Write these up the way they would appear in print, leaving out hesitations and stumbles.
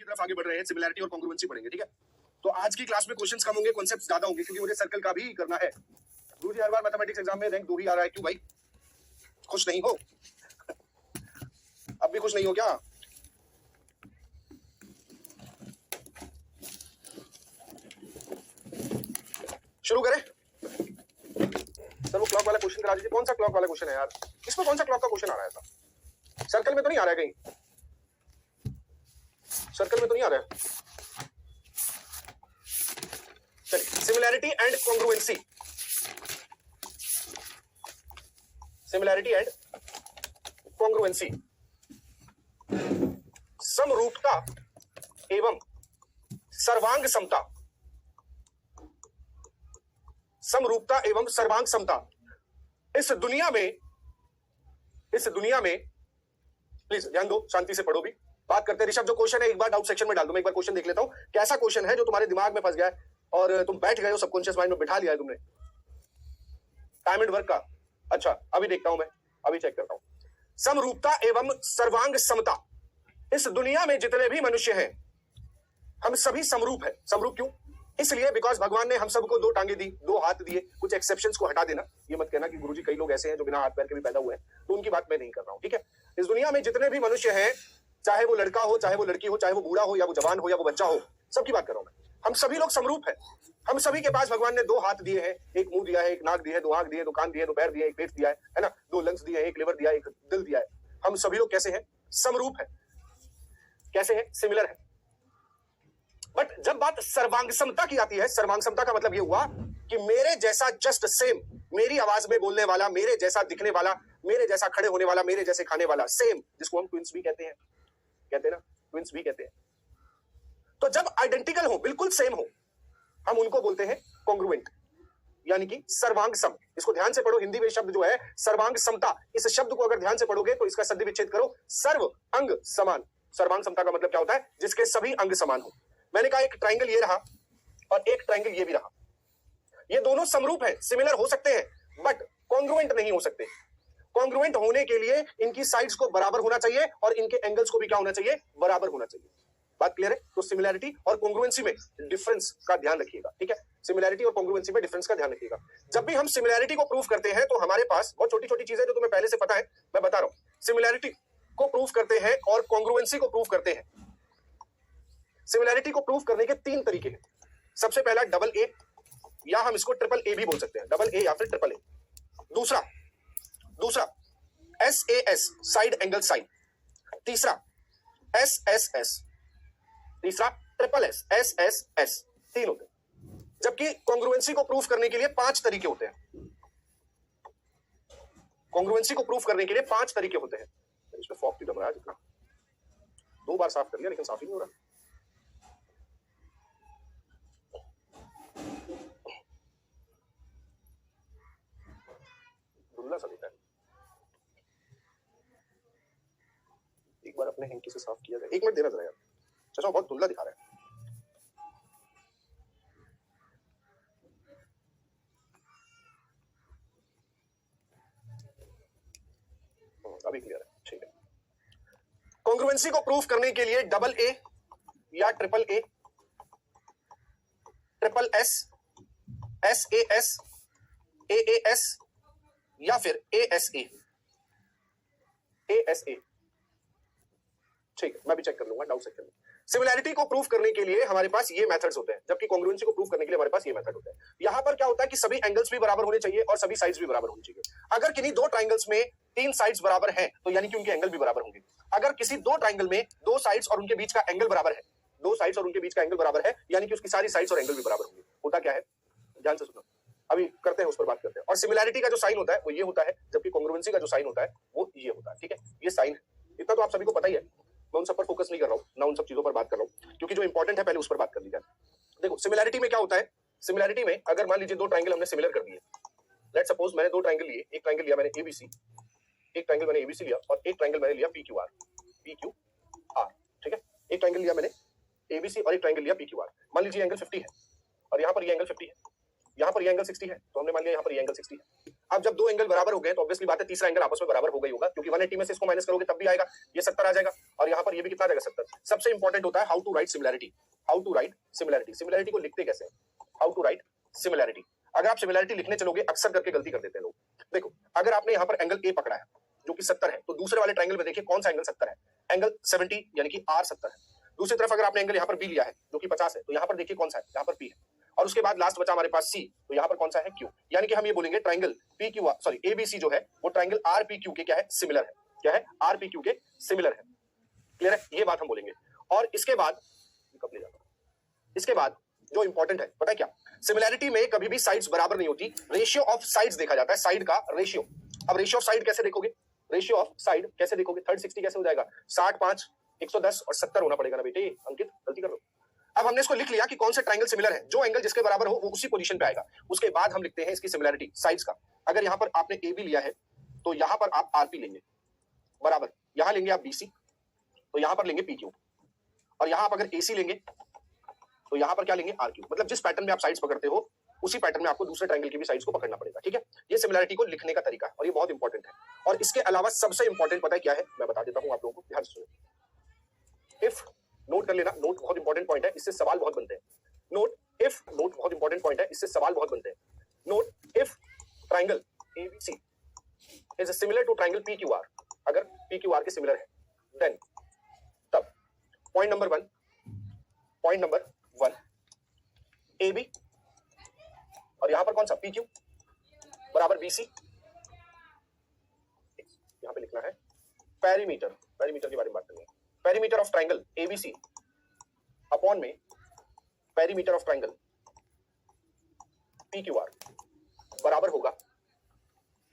की तरफ आगे बढ़ रहे हैं, सिमिलैरिटी और कॉन्ग्रुएंसी पढ़ेंगे, ठीक है। तो आज की क्लास में क्वेश्चंस कम होंगे, कॉन्सेप्ट्स ज्यादा होंगे, क्योंकि मुझे सर्कल का भी करना है। गुरुजी हर बार मैथमेटिक्स एग्जाम में रैंक 2 ही आ रहा है, क्यों भाई? खुश नहीं हो? अब भी खुश नहीं हो क्या? शुरू करें? सर वो क्लॉक वाला क्वेश्चन करा दीजिए। कौन सा क्लॉक वाला क्वेश्चन है यार? इसमें कौन सा क्लॉक का क्वेश्चन आ रहा है? ऐसा सर्कल में तो नहीं आ रहा है कहीं? सर्कल में तो नहीं आ रहा है। चलिए, similarity and congruency. Similarity and congruency, समरूपता एवं सर्वांग समता। समरूपता एवं सर्वांग समता इस दुनिया में प्लीज ध्यान दो, शांति से पढ़ो भी, बात करते हैं। ऋषभ, जो क्वेश्चन है एक बार डाउट सेक्शन में डाल दो, मैं एक बार क्वेश्चन देख लेता हूं कैसा क्वेश्चन है जो तुम्हारे दिमाग में फंस गया है और तुम बैठ गए हो, सबकॉन्शियस माइंड में बिठा लिया है तुमने। टाइम एंड वर्क का, अच्छा अभी देखता हूं, मैं अभी चेक करता हूं। समरूपता एवं सर्वांग समता, इस दुनिया में जितने भी मनुष्य हैं हम सभी समरूप है। समरूप क्यों? इसलिए बिकॉज भगवान ने हम सबको दो टांगे दी, दो हाथ दिए। कुछ एक्सेप्शंस को हटा देना, ये मत कहना कि गुरुजी कई लोग ऐसे हैं जो बिना हाथ पैर के भी पैदा हुए हैं, तो उनकी बात मैं नहीं कर रहा हूं, ठीक है। इस दुनिया में जितने भी मनुष्य हैं, चाहे वो लड़का हो, चाहे वो लड़की हो, चाहे वो बूढ़ा हो या वो जवान हो या वो बच्चा हो, सबकी बात कर रहा हूं मैं। हम सभी लोग समरूप है। हम सभी के पास भगवान ने दो हाथ दिए हैं, एक मुंह दिया है, एक नाक दिया है, दो आंख दिए, दो कान दिए, दो पैर दिए, एक पेट दिया है ना, दो लंग्स दिए हैं, एक लिवर दिया है, एक दिल दिया है। हम सभी लोग कैसे हैं? समरूप है। कैसे हैं? सिमिलर है। बट जब बात सर्वांग समता की आती है, सर्वांग समता का मतलब यह हुआ कि मेरे जैसा जस्ट सेम, मेरी आवाज में बोलने वाला, मेरे जैसा दिखने वाला, मेरे जैसा खड़े होने वाला, मेरे जैसे खाने वाला, सेम, जिसको हम ट्विंस भी कहते हैं ना, ट्विंस भी कहते हैं। तो जब आइडेंटिकल हो, बिल्कुल सेम हो, हम उनको बोलते हैं कॉन्ग्रुएंट, यानी कि सर्वांग सम। इसको ध्यान से पढ़ो, हिंदी में शब्द जो है सर्वांग समता, इस शब्द को अगर ध्यान से पढ़ोगे तो इसका सद्धि विच्छेद करो, सर्व अंग समान। सर्वांग समता का मतलब क्या होता है? जिसके सभी अंग समान हो। मैंने कहा एक ट्राइंगल ये रहा और एक ट्राइंगल ये भी रहा, ये दोनों समरूप है, सिमिलर हो सकते हैं, बट कॉन्ग्रुएंट नहीं हो सकते। कॉन्ग्रुएंट होने के लिए इनकी साइड्स को बराबर होना चाहिए और इनके एंगल्स को भी क्या होना चाहिए? बराबर होना चाहिए। बात क्लियर है? तो सिमिलैरिटी और कॉन्ग्रुएंसी में डिफरेंस का ध्यान रखिएगा, ठीक है। सिमिलैरिटी और कॉन्ग्रुएंसी में डिफरेंस का ध्यान रखिएगा। जब भी हम सिमिलैरिटी को प्रूव करते हैं तो हमारे पास बहुत छोटी छोटी चीजें जो तुम्हें पहले से पता है, मैं बता रहा हूं। सिमिलैरिटी को प्रूव करते हैं और कॉन्ग्रुएंसी को प्रूव करते हैं। सिमिलैरिटी को प्रूव करने के तीन तरीके हैं। सबसे पहला डबल ए, या हम इसको ट्रिपल ए भी बोल सकते हैं, डबल ए या फिर ट्रिपल ए। दूसरा SAS, साइड एंगल साइन। तीसरा SSS, तीसरा ट्रिपल SSS, तीन होते हैं। जबकि कॉन्ग्रुएंसी को प्रूव करने के लिए 5 तरीके होते हैं। कॉन्ग्रुएंसी को प्रूव करने के लिए 5 तरीके होते हैं। इसमें फॉग क्यों जम रहा है जितना? 2 बार साफ कर लिया लेकिन साफ ही नहीं हो रहा। धुंधला सा दिखता है, एक बार अपने हैंकी से साफ किया जाए। 1 मिनट देना जरा यार, चश्मा बहुत धुंधला दिखा रहा है। अभी क्लियर है, ठीक है। कॉन्ग्रुएंसी को प्रूव करने के लिए डबल ए या triple A, triple S, SAS, AAS या फिर ASA। ठीक है, मैं भी चेक कर लूंगा डाउट सेक्शन में। सिमिलैरिटी को प्रूव करने के लिए हमारे पास ये मेथड्स होते हैं, जबकि कॉन्ग्रुएंसी को प्रूव करने के लिए हमारे पास ये मेथड होता है। यहां पर क्या होता है कि सभी एंगल्स भी बराबर होने चाहिए और सभी साइड्स भी बराबर होनी चाहिए। अगर किन्हीं दो ट्राइंगल्स में 3 साइड्स बराबर हैं तो यानी कि उनके एंगल भी बराबर होंगे। अगर किसी दो ट्राइंगल में 2 साइड्स और उनके बीच का एंगल बराबर है, 2 साइड्स और उनके बीच का एंगल बराबर है, यानी कि उसकी सारी साइड्स और एंगल भी बराबर होंगे। होता क्या है, ध्यान से सुनो, अभी करते हैं, उस पर बात करते हैं। और सिमिलैरिटी का जो साइन होता है वो ये होता है, जबकि कॉन्ग्रुएंसी का जो साइन होता है वो ये होता है, ठीक है। ये साइन है, इतना तो आप सभी को पता ही है, मैं उन सब पर फोकस नहीं कर रहा हूं, ना उन सब चीजों पर बात कर रहा हूं, क्योंकि जो इंपॉर्टेंट है पहले उस पर बात कर ली जाए। देखो सिमिलैरिटी में क्या होता है, सिमिलैरिटी में अगर मान लीजिए 2 ट्राइंगल हमने सिमिलर कर दिए, लेट्स सपोज मैंने 2 ट्राइंगल लिए, एक ट्राइंगल लिया मैंने ABC, एक ट्राइंगल मैंने ABC लिया और एक ट्राइंगल मैंने लिया PQR, ठीक है। एक ट्राइंगल लिया मैंने ABC और एक ट्राइंगल लिया PQR। मान लीजिए एंगल 50 है और यहाँ पर ये एंगल 50 है, यहाँ पर ये एंगल 60 है, तो हमने मान लिया यहाँ पर ये एंगल 60 है। अब जब दो एंगल बराबर हो गए तो ऑब्वियसली बात है तीसरा एंगल आपस में बराबर हो गई होगा, क्योंकि 180 में से इसको माइनस करोगे तब भी आएगा, ये 70 आ जाएगा, और यहाँ पर ये भी कितना आ जाएगा 70। सबसे इंपॉर्टेंट होता है how to write similarity. How to write similarity, similarity को लिखते कैसे, हाउ टू राइट सिमिलैरिटी। अगर आप सिमिलैरिटी लिखने चलोगे अक्सर करके गलती कर देते हैं लोग। देखो अगर आपने यहाँ पर एंगल ए पकड़ा है जो कि 70 है, तो दूसरे वाले ट्रायंगल में देखिए कौन सा एंगल 70 है, एंगल 70 यानी कि आर 70 है। दूसरी तरफ अगर आपने एंगल यहाँ पर बी लिया है जो कि 50 है, तो यहाँ पर देखिए कौन सा है, यहाँ पर पी है, और उसके बाद लास्ट बचा हमारे पास सी, तो यहाँ पर कौन सा है क्यू। यानी कि हम ये बोलेंगे triangle p Q sorry ABC जो है वो ट्रायंगल आर पी क्यू के क्या है, सिमिलर है। क्या है, आर पी क्यू के सिमिलर है। क्लियर है, ये बात हम बोलेंगे। और इसके बाद इसके बाद जो इंपॉर्टेंट है पता है क्या, सिमिलैरिटी में कभी भी साइड्स बराबर नहीं होती, रेशियो ऑफ साइड्स देखा जाता है, साइड का रेशियो। अब रेशियो ऑफ साइड कैसे देखोगे, रेशियो ऑफ साइड कैसे देखोगे, 360 कैसे हो जाएगा, 60 5 110 और 70 होना पड़ेगा ना बेटे, अंकित गलती कर लो। अब हमने इसको लिख लिया कि कौन सा ट्रायंगल सिमिलर है, जो एंगल जिसके बराबर हो वो उसी पोजीशन पे आएगा। उसके बाद हम लिखते हैं इसकी सिमिलैरिटी साइड्स का। अगर यहाँ पर आपने ए बी लिया है तो यहाँ पर आप आर पी लेंगे बराबर, यहाँ लेंगे आप बीसी तो यहाँ पर लेंगे पी क्यू, और यहाँ आप अगर एसी लेंगे तो यहाँ पर क्या लेंगे आर क्यू। मतलब जिस पैटर्न में आप साइड्स पकड़ते हो उसी पैटर्न में आपको दूसरे ट्रायंगल की भी साइड्स को पकड़ना पड़ेगा। ठीक है, ये सिमिलैरिटी को लिखने का तरीका है और ये बहुत इंपॉर्टेंट है। और इसके अलावा सबसे इंपॉर्टेंट पता है क्या है, मैं बता देता हूँ आप लोगों को, ध्यान से सुनो। इफ, नोट कर लेना, नोट बहुत इंपॉर्टेंट पॉइंट है, इससे सवाल बहुत बनते हैं। नोट इफ, नोट बहुत इंपॉर्टेंट पॉइंट है, इससे सवाल बहुत बनते हैं। Note if triangle ABC is similar to triangle PQR, अगर पीक्यूआर के सिमिलर है देन, तब point number one A B और यहां पर कौन सा पी क्यू बराबर बी सी, यहां पे लिखना है पेरीमीटर, पेरीमीटर के बारे में बात करनी है। Perimeter of triangle ABC upon में perimeter of triangle p Q r बराबर होगा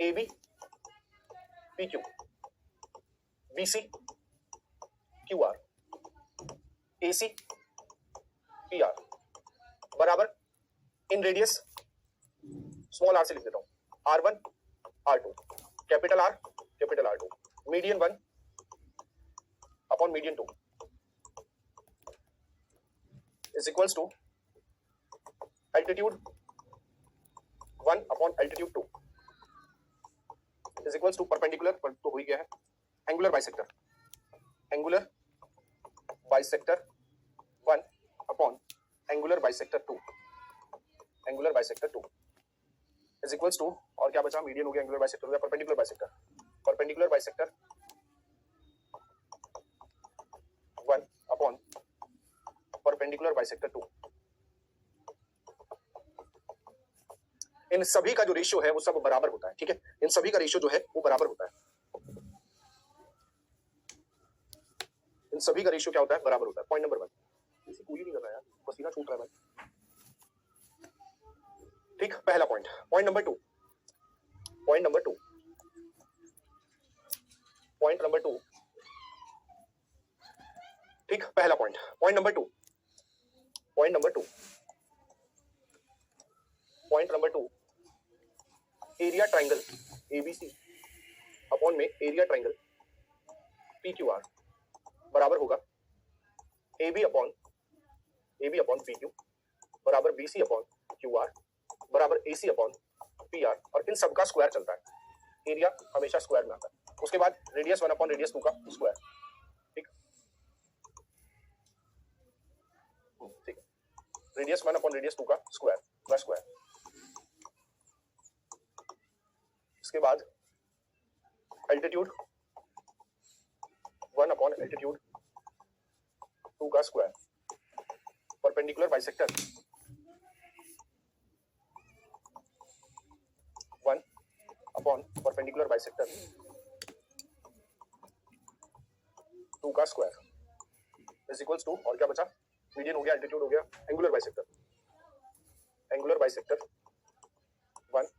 a b p q b c q r a c p r बराबर इन रेडियस स्मॉल आर से लिख देता हूं R1 R2, capital R2, median 1 upon median 2 is equals to altitude 1 upon altitude 2 is equals to perpendicular, पर तो हो ही गया है, angular bisector 1 upon angular bisector 2 is equals to, और क्या बचा, मीडियन हो गया, एंगुलर बाइसेक्टर हो गया, perpendicular bisector 1 upon perpendicular bisector 2। इन सभी का जो रेशियो है वो सब बराबर होता है। ठीक है, इन सभी का रेशियो जो है वो बराबर होता है, इन सभी का रेशियो क्या होता है, बराबर होता है। पॉइंट नंबर 1, इसे कूली नहीं कर रहा यार, पसीना छूट रहा है भाई। ठीक, पहला पॉइंट। पॉइंट नंबर 2, ठीक, पहला point. Point number two, area triangle ABC upon में एरिया ट्रायंगल पीक्यूआर बराबर होगा एबी अपॉन पीक्यू बराबर बीसी अपॉन क्यूआर बराबर एसी अपॉन पीआर, और इन सब का स्क्वायर चलता है, एरिया हमेशा स्क्वायर में आता है। उसके बाद रेडियस 1 अपॉन रेडियस 2 का स्क्वायर। ठीक, रेडियस 1 अपॉन रेडियस 2 का स्क्वायर प्लस स्क्वायर। इसके बाद एल्टीट्यूड 1 अपॉन एल्टीट्यूड 2 का square, perpendicular bisector 1 upon perpendicular bisector 2 का स्क्वायर इज इक्वल्स टू, और क्या बचा, मीडियन हो गया, एल्टीट्यूड हो गया, एंगुलर बाइसेक्टर 1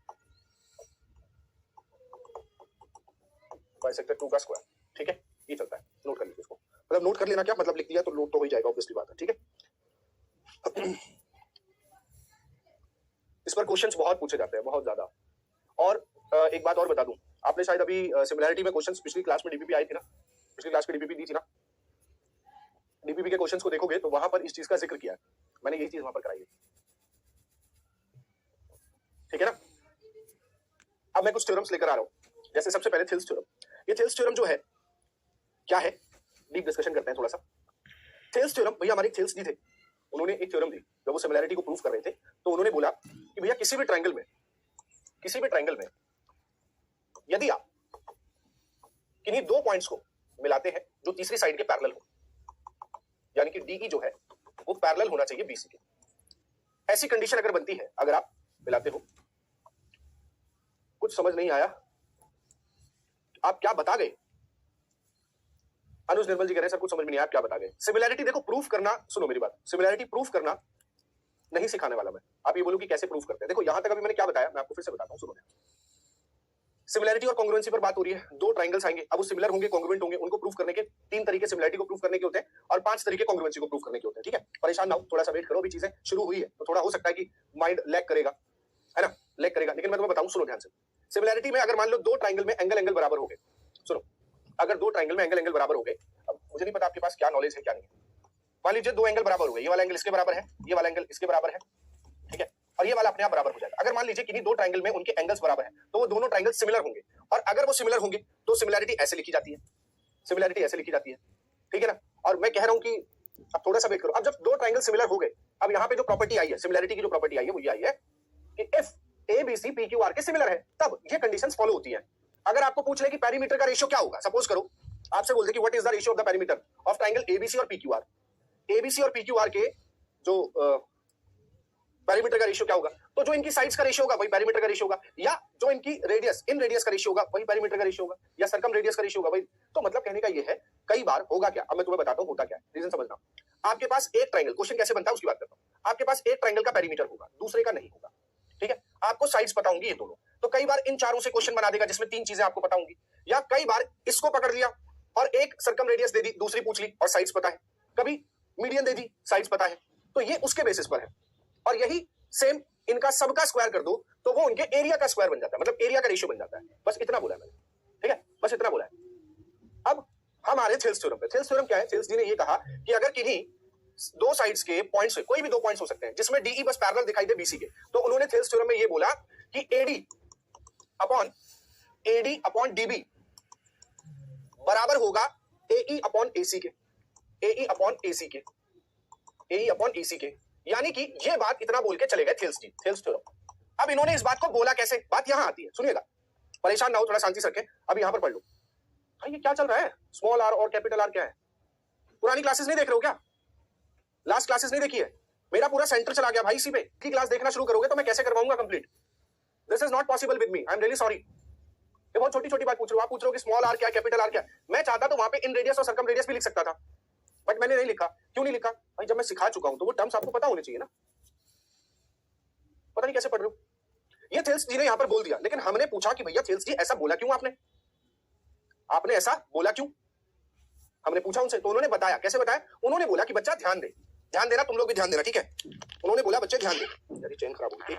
बाइसेक्टर 2 का स्क्वायर। ठीक है, ये चलता है, नोट कर लीजिए इसको। मतलब नोट कर लेना क्या मतलब, लिख लिया तो नोट तो हो ही जाएगा, ऑब्वियसली बात है। ठीक है, इस पर क्वेश्चंस बहुत पूछे जाते हैं, बहुत ज्यादा। और एक बात और बता दूं, आपने शायद अभी सिमिलैरिटी में क्वेश्चंस पिछली क्लास में डीपीपी आई थी ना, पिछली क्लास में डीपीपी दी थी ना, डीपीपी के क्वेश्चंस को देखोगे तो वहां पर इस चीज का जिक्र किया है मैंने, यही चीज वहां पर कराई है। ठीक है ना, अब मैं कुछ थ्योरम्स लेकर आ रहा हूं, जैसे सबसे पहले थिल्स थ्योरम। ये थिल्स थ्योरम जो है क्या है, डीप डिस्कशन करते हैं थोड़ा सा। थिल्स थ्योरम, भैया हमारे थिल्स जी थे, उन्होंने एक थ्योरम दी जब वो सिमिलैरिटी को प्रूव कर रहे थे, तो उन्होंने बोला कि भैया किसी भी ट्रायंगल में यदि आप किन्हीं दो पॉइंट्स को मिलाते हैं जो तीसरी साइड के पैरेलल हो, यानी कि डीई जो है वो पैरेलल होना चाहिए बीसी के, ऐसी कंडीशन अगर बनती है, अगर आप मिलाते हो, कुछ समझ नहीं आया, आप क्या बता गए? अनुज निर्मल जी कह रहे हैं सर कुछ समझ में नहीं आया, आप क्या बता गए? सिमिलैरिटी देखो प्रूफ करना, सुनो मेरी बात, सिमिलैरिटी प्रूफ करना नहीं सिखाने वाला मैं। आप ये बोलो कि कैसे प्रूफ करते हैं, देखो यहां तक अभी मैंने क्या बताया, मैं आपको फिर से बताता हूं, सुनो। सिमिलैरिटी और कॉन्ग्रुएंसी पर बात हो रही है, दो ट्रायंगल्स आएंगे, अब वो सिमिलर होंगे, कॉन्ग्रुएंट होंगे, उनको प्रूफ करने के तीन तरीके सिमिलैरिटी को प्रूफ करने के होते हैं और पांच तरीके कॉन्ग्रुएंसी को प्रूफ करने के होते हैं, ठीक है? परेशान ना हो, थोड़ा सा वेट करो, अभी चीजें शुरू हुई है तो थोड़ा हो सकता है कि माइंड लैग करेगा, है ना, लैग करेगा, लेकिन मैं तुम्हें बताऊं, सुनो ध्यान से। सिमिलैरिटी में अगर मान लो दो ट्रायंगल में एंगल बराबर हो गए, सुनो, अगर दो ट्रायंगल में एंगल बराबर हो गए, अब मुझे नहीं पता आपके पास क्या नॉलेज है क्या नहीं है, मान लीजिए दो एंगल बराबर हो गए, ये वाला एंगल इसके बराबर है, ये वाला एंगल इसके बराबर है, ठीक है, और ये वाला अपने आप बराबर हो जाएगा। अगर मान लीजिए किन्हीं दो ट्रायंगल में उनके एंगल्स बराबर हैं, तो वो दोनों ट्रायंगल सिमिलर होंगे, और अगर वो सिमिलर होंगे तो सिमिलैरिटी ऐसे लिखी जाती है, सिमिलैरिटी ऐसे लिखी जाती है, ठीक है ना? और मैं कह रहा हूं कि अब थोड़ा सा वेट करो, अब जब दो ट्रायंगल सिमिलर हो गए, अब यहां पे जो प्रॉपर्टी आई है, सिमिलैरिटी की जो प्रॉपर्टी आई है वो ये आई है कि if A B C P Q R के सिमिलर है, तब ये कंडीशंस फॉलो होती हैं। अगर आपको पूछ ले कि पेरीमीटर का रेशियो क्या होगा, सपोज करो आपसे बोल दे कि what is the ratio of the perimeter of triangle ABC और पीक्यूआर, एबीसी और पीक्यूआर के जो पेरीमीटर का रेशियो क्या होगा, तो जो इनकी साइड्स का रेशियो होगा वही पेरीमीटर का रेशियो होगा, या जो इनकी रेडियस इन रेडियस का रेशियो होगा वही पेरीमीटर का रेशियो होगा, या सर्कम रेडियस का रेशियो होगा वही। तो मतलब कहने का ये है, कई बार होगा क्या, अब मैं तुम्हें बताता हूं होता क्या है, रीजन समझना। आपके पास एक ट्रायंगल, क्वेश्चन कैसे बनता है उसकी बात करता हूं, आपके पास एक ट्रायंगल का पेरीमीटर होगा, दूसरे का नहीं होगा, ठीक है, आपको साइड्स पता होंगी ये दोनों, तो कई बार इन चारों से क्वेश्चन बना देगा जिसमें तीन चीजें आपको पता होंगी, या कई बार इसको पकड़ लिया और एक सर्कम रेडियस दे दी, दूसरी पूछ ली और साइड्स पता है, कभी मीडियन दे दी, साइड्स पता है, तो ये उसके बेसिस पर है। और यही सेम इनका सबका स्क्वायर कर दो तो वो उनके एरिया का स्क्वायर बन जाता है, मतलब एरिया का रेशियो बन जाता है। बस इतना बोला मैंने, ठीक है, बस इतना बोला है। अब हमारे थिल्स थ्योरम पे, थिल्स थ्योरम क्या है, थिल्स जी ने ये कहा कि अगर किन्हीं दो साइड्स के पॉइंट्स, कोई भी दो पॉइंट्स हो सकते हैं जिसमें डीई बस पैरेलल दिखाई दे बीसी के, तो उन्होंने थिल्स थ्योरम में ये बोला कि एडी अपॉन डीबी बराबर होगा एई अपॉन एसी के, एई अपॉन एसी के, एई अपॉन एसी के, यानी कि ये बात इतना बोल के चले गए थिल्स जी, थिल्स थ्योरम। अब इन्होंने इस बात को बोला कैसे, बात यहां आती है, सुनिएगा, परेशान ना हो, थोड़ा शांति से रखें, अब यहां पर पढ़ लो। भाई ये क्या चल रहा है, स्मॉल आर और कैपिटल आर क्या है? पुरानी क्लासेस नहीं देख रहे हो क्या? लास्ट क्लासेस नहीं देखी है? मेरा पूरा सेंटर चला गया भाई इसी पे, की क्लास देखना शुरू करोगे तो मैं कैसे करवाऊंगा complete? This is not possible with me, I am really sorry. ये बहुत छोटी छोटी बात पूछ रहे हो आप, पूछ रहे हो कि स्मॉल आर क्या, कैपिटल आर क्या। मैं चाहता तो वहां पे इन रेडियस और सर्कम रेडियस भी लिख सकता था, बट मैंने नहीं लिखा। क्यों नहीं लिखा भाई? जब मैं सिखा चुका हूं तो वो टर्म्स आपको पता होने चाहिए ना। पता नहीं कैसे पढ़ रहे हो। ये थिल्स जी ने यहां पर बोल दिया, लेकिन हमने पूछा कि भैया थिल्स जी ऐसा बोला क्यों आपने ऐसा बोला क्यों? हमने पूछा उनसे, तो उन्होंने बताया। कैसे बताया? उन्होंने बोला कि बच्चा ध्यान दे, ध्यान देना, तुम लोग भी ध्यान देना, ठीक है? उन्होंने बोला बच्चे ध्यान दे, मेरी चेन खराब हो गई,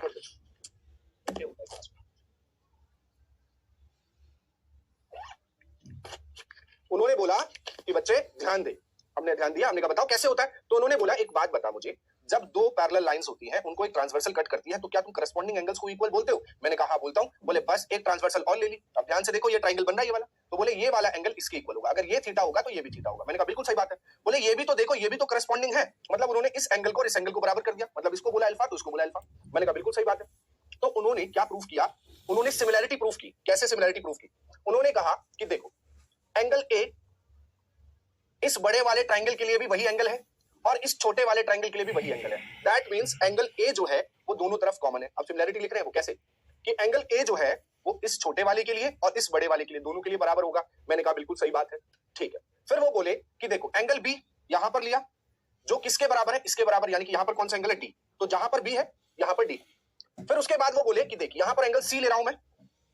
उन्होंने बोला कि बच्चे ध्यान दे। हमने ध्यान दिया, हमने कहा बताओ कैसे होता है? तो उन्होंने बोला एक बात बता मुझे, जब दो पैरेलल लाइंस होती हैं उनको एक ट्रांसवर्सल कट करती है, तो क्या तुम करस्पॉन्डिंग एंगल्स को इक्वल बोलते हो? मैंने कहा हाँ बोलता हूं। बोले बस एक ट्रांसवर्सल और ले ली। अब ध्यान से देखो, ये ट्रायंगल बन रहा है ये वाला, तो बोले ये वाला एंगल इसके इक्वल होगा, अगर ये थीटा होगा तो ये भी थीटा होगा। मैंने कहा बिल्कुल सही बात है। बोले ये भी तो देखो, ये भी तो करस्पॉन्डिंग है, मतलब उन्होंने इस एंगल को और इस एंगल को बराबर कर दिया, मतलब इसको बोला अल्फा तो उसको बोला अल्फा। मैंने कहा बिल्कुल सही बात है। तो उन्होंने क्या प्रूफ किया? उन्होंने सिमिलैरिटी प्रूफ की। कैसे सिमिलैरिटी प्रूफ की? उन्होंने कहा कि देखो एंगल ए इस बड़े वाले ट्रायंगल के लिए भी वही एंगल है और इस छोटे वाले ट्रायंगल के लिए भी वही एंगल है। दैट मींस एंगल ए जो है वो दोनों तरफ कॉमन है। अब सिमिलैरिटी लिख रहे हैं वो कैसे, कि एंगल ए जो है वो इस छोटे वाले के लिए और इस बड़े वाले के लिए, दोनों के लिए बराबर होगा। मैंने कहा बिल्कुल सही बात है, ठीक है। फिर वो बोले कि देखो एंगल बी यहां पर लिया, जो किसके बराबर है? इसके बराबर, यानी कि यहां पर कौन सा एंगल है? डी, तो जहां पर बी है यहां पर डी। फिर उसके बाद वो बोले कि देखिए यहां पर एंगल सी ले रहा हूं मैं,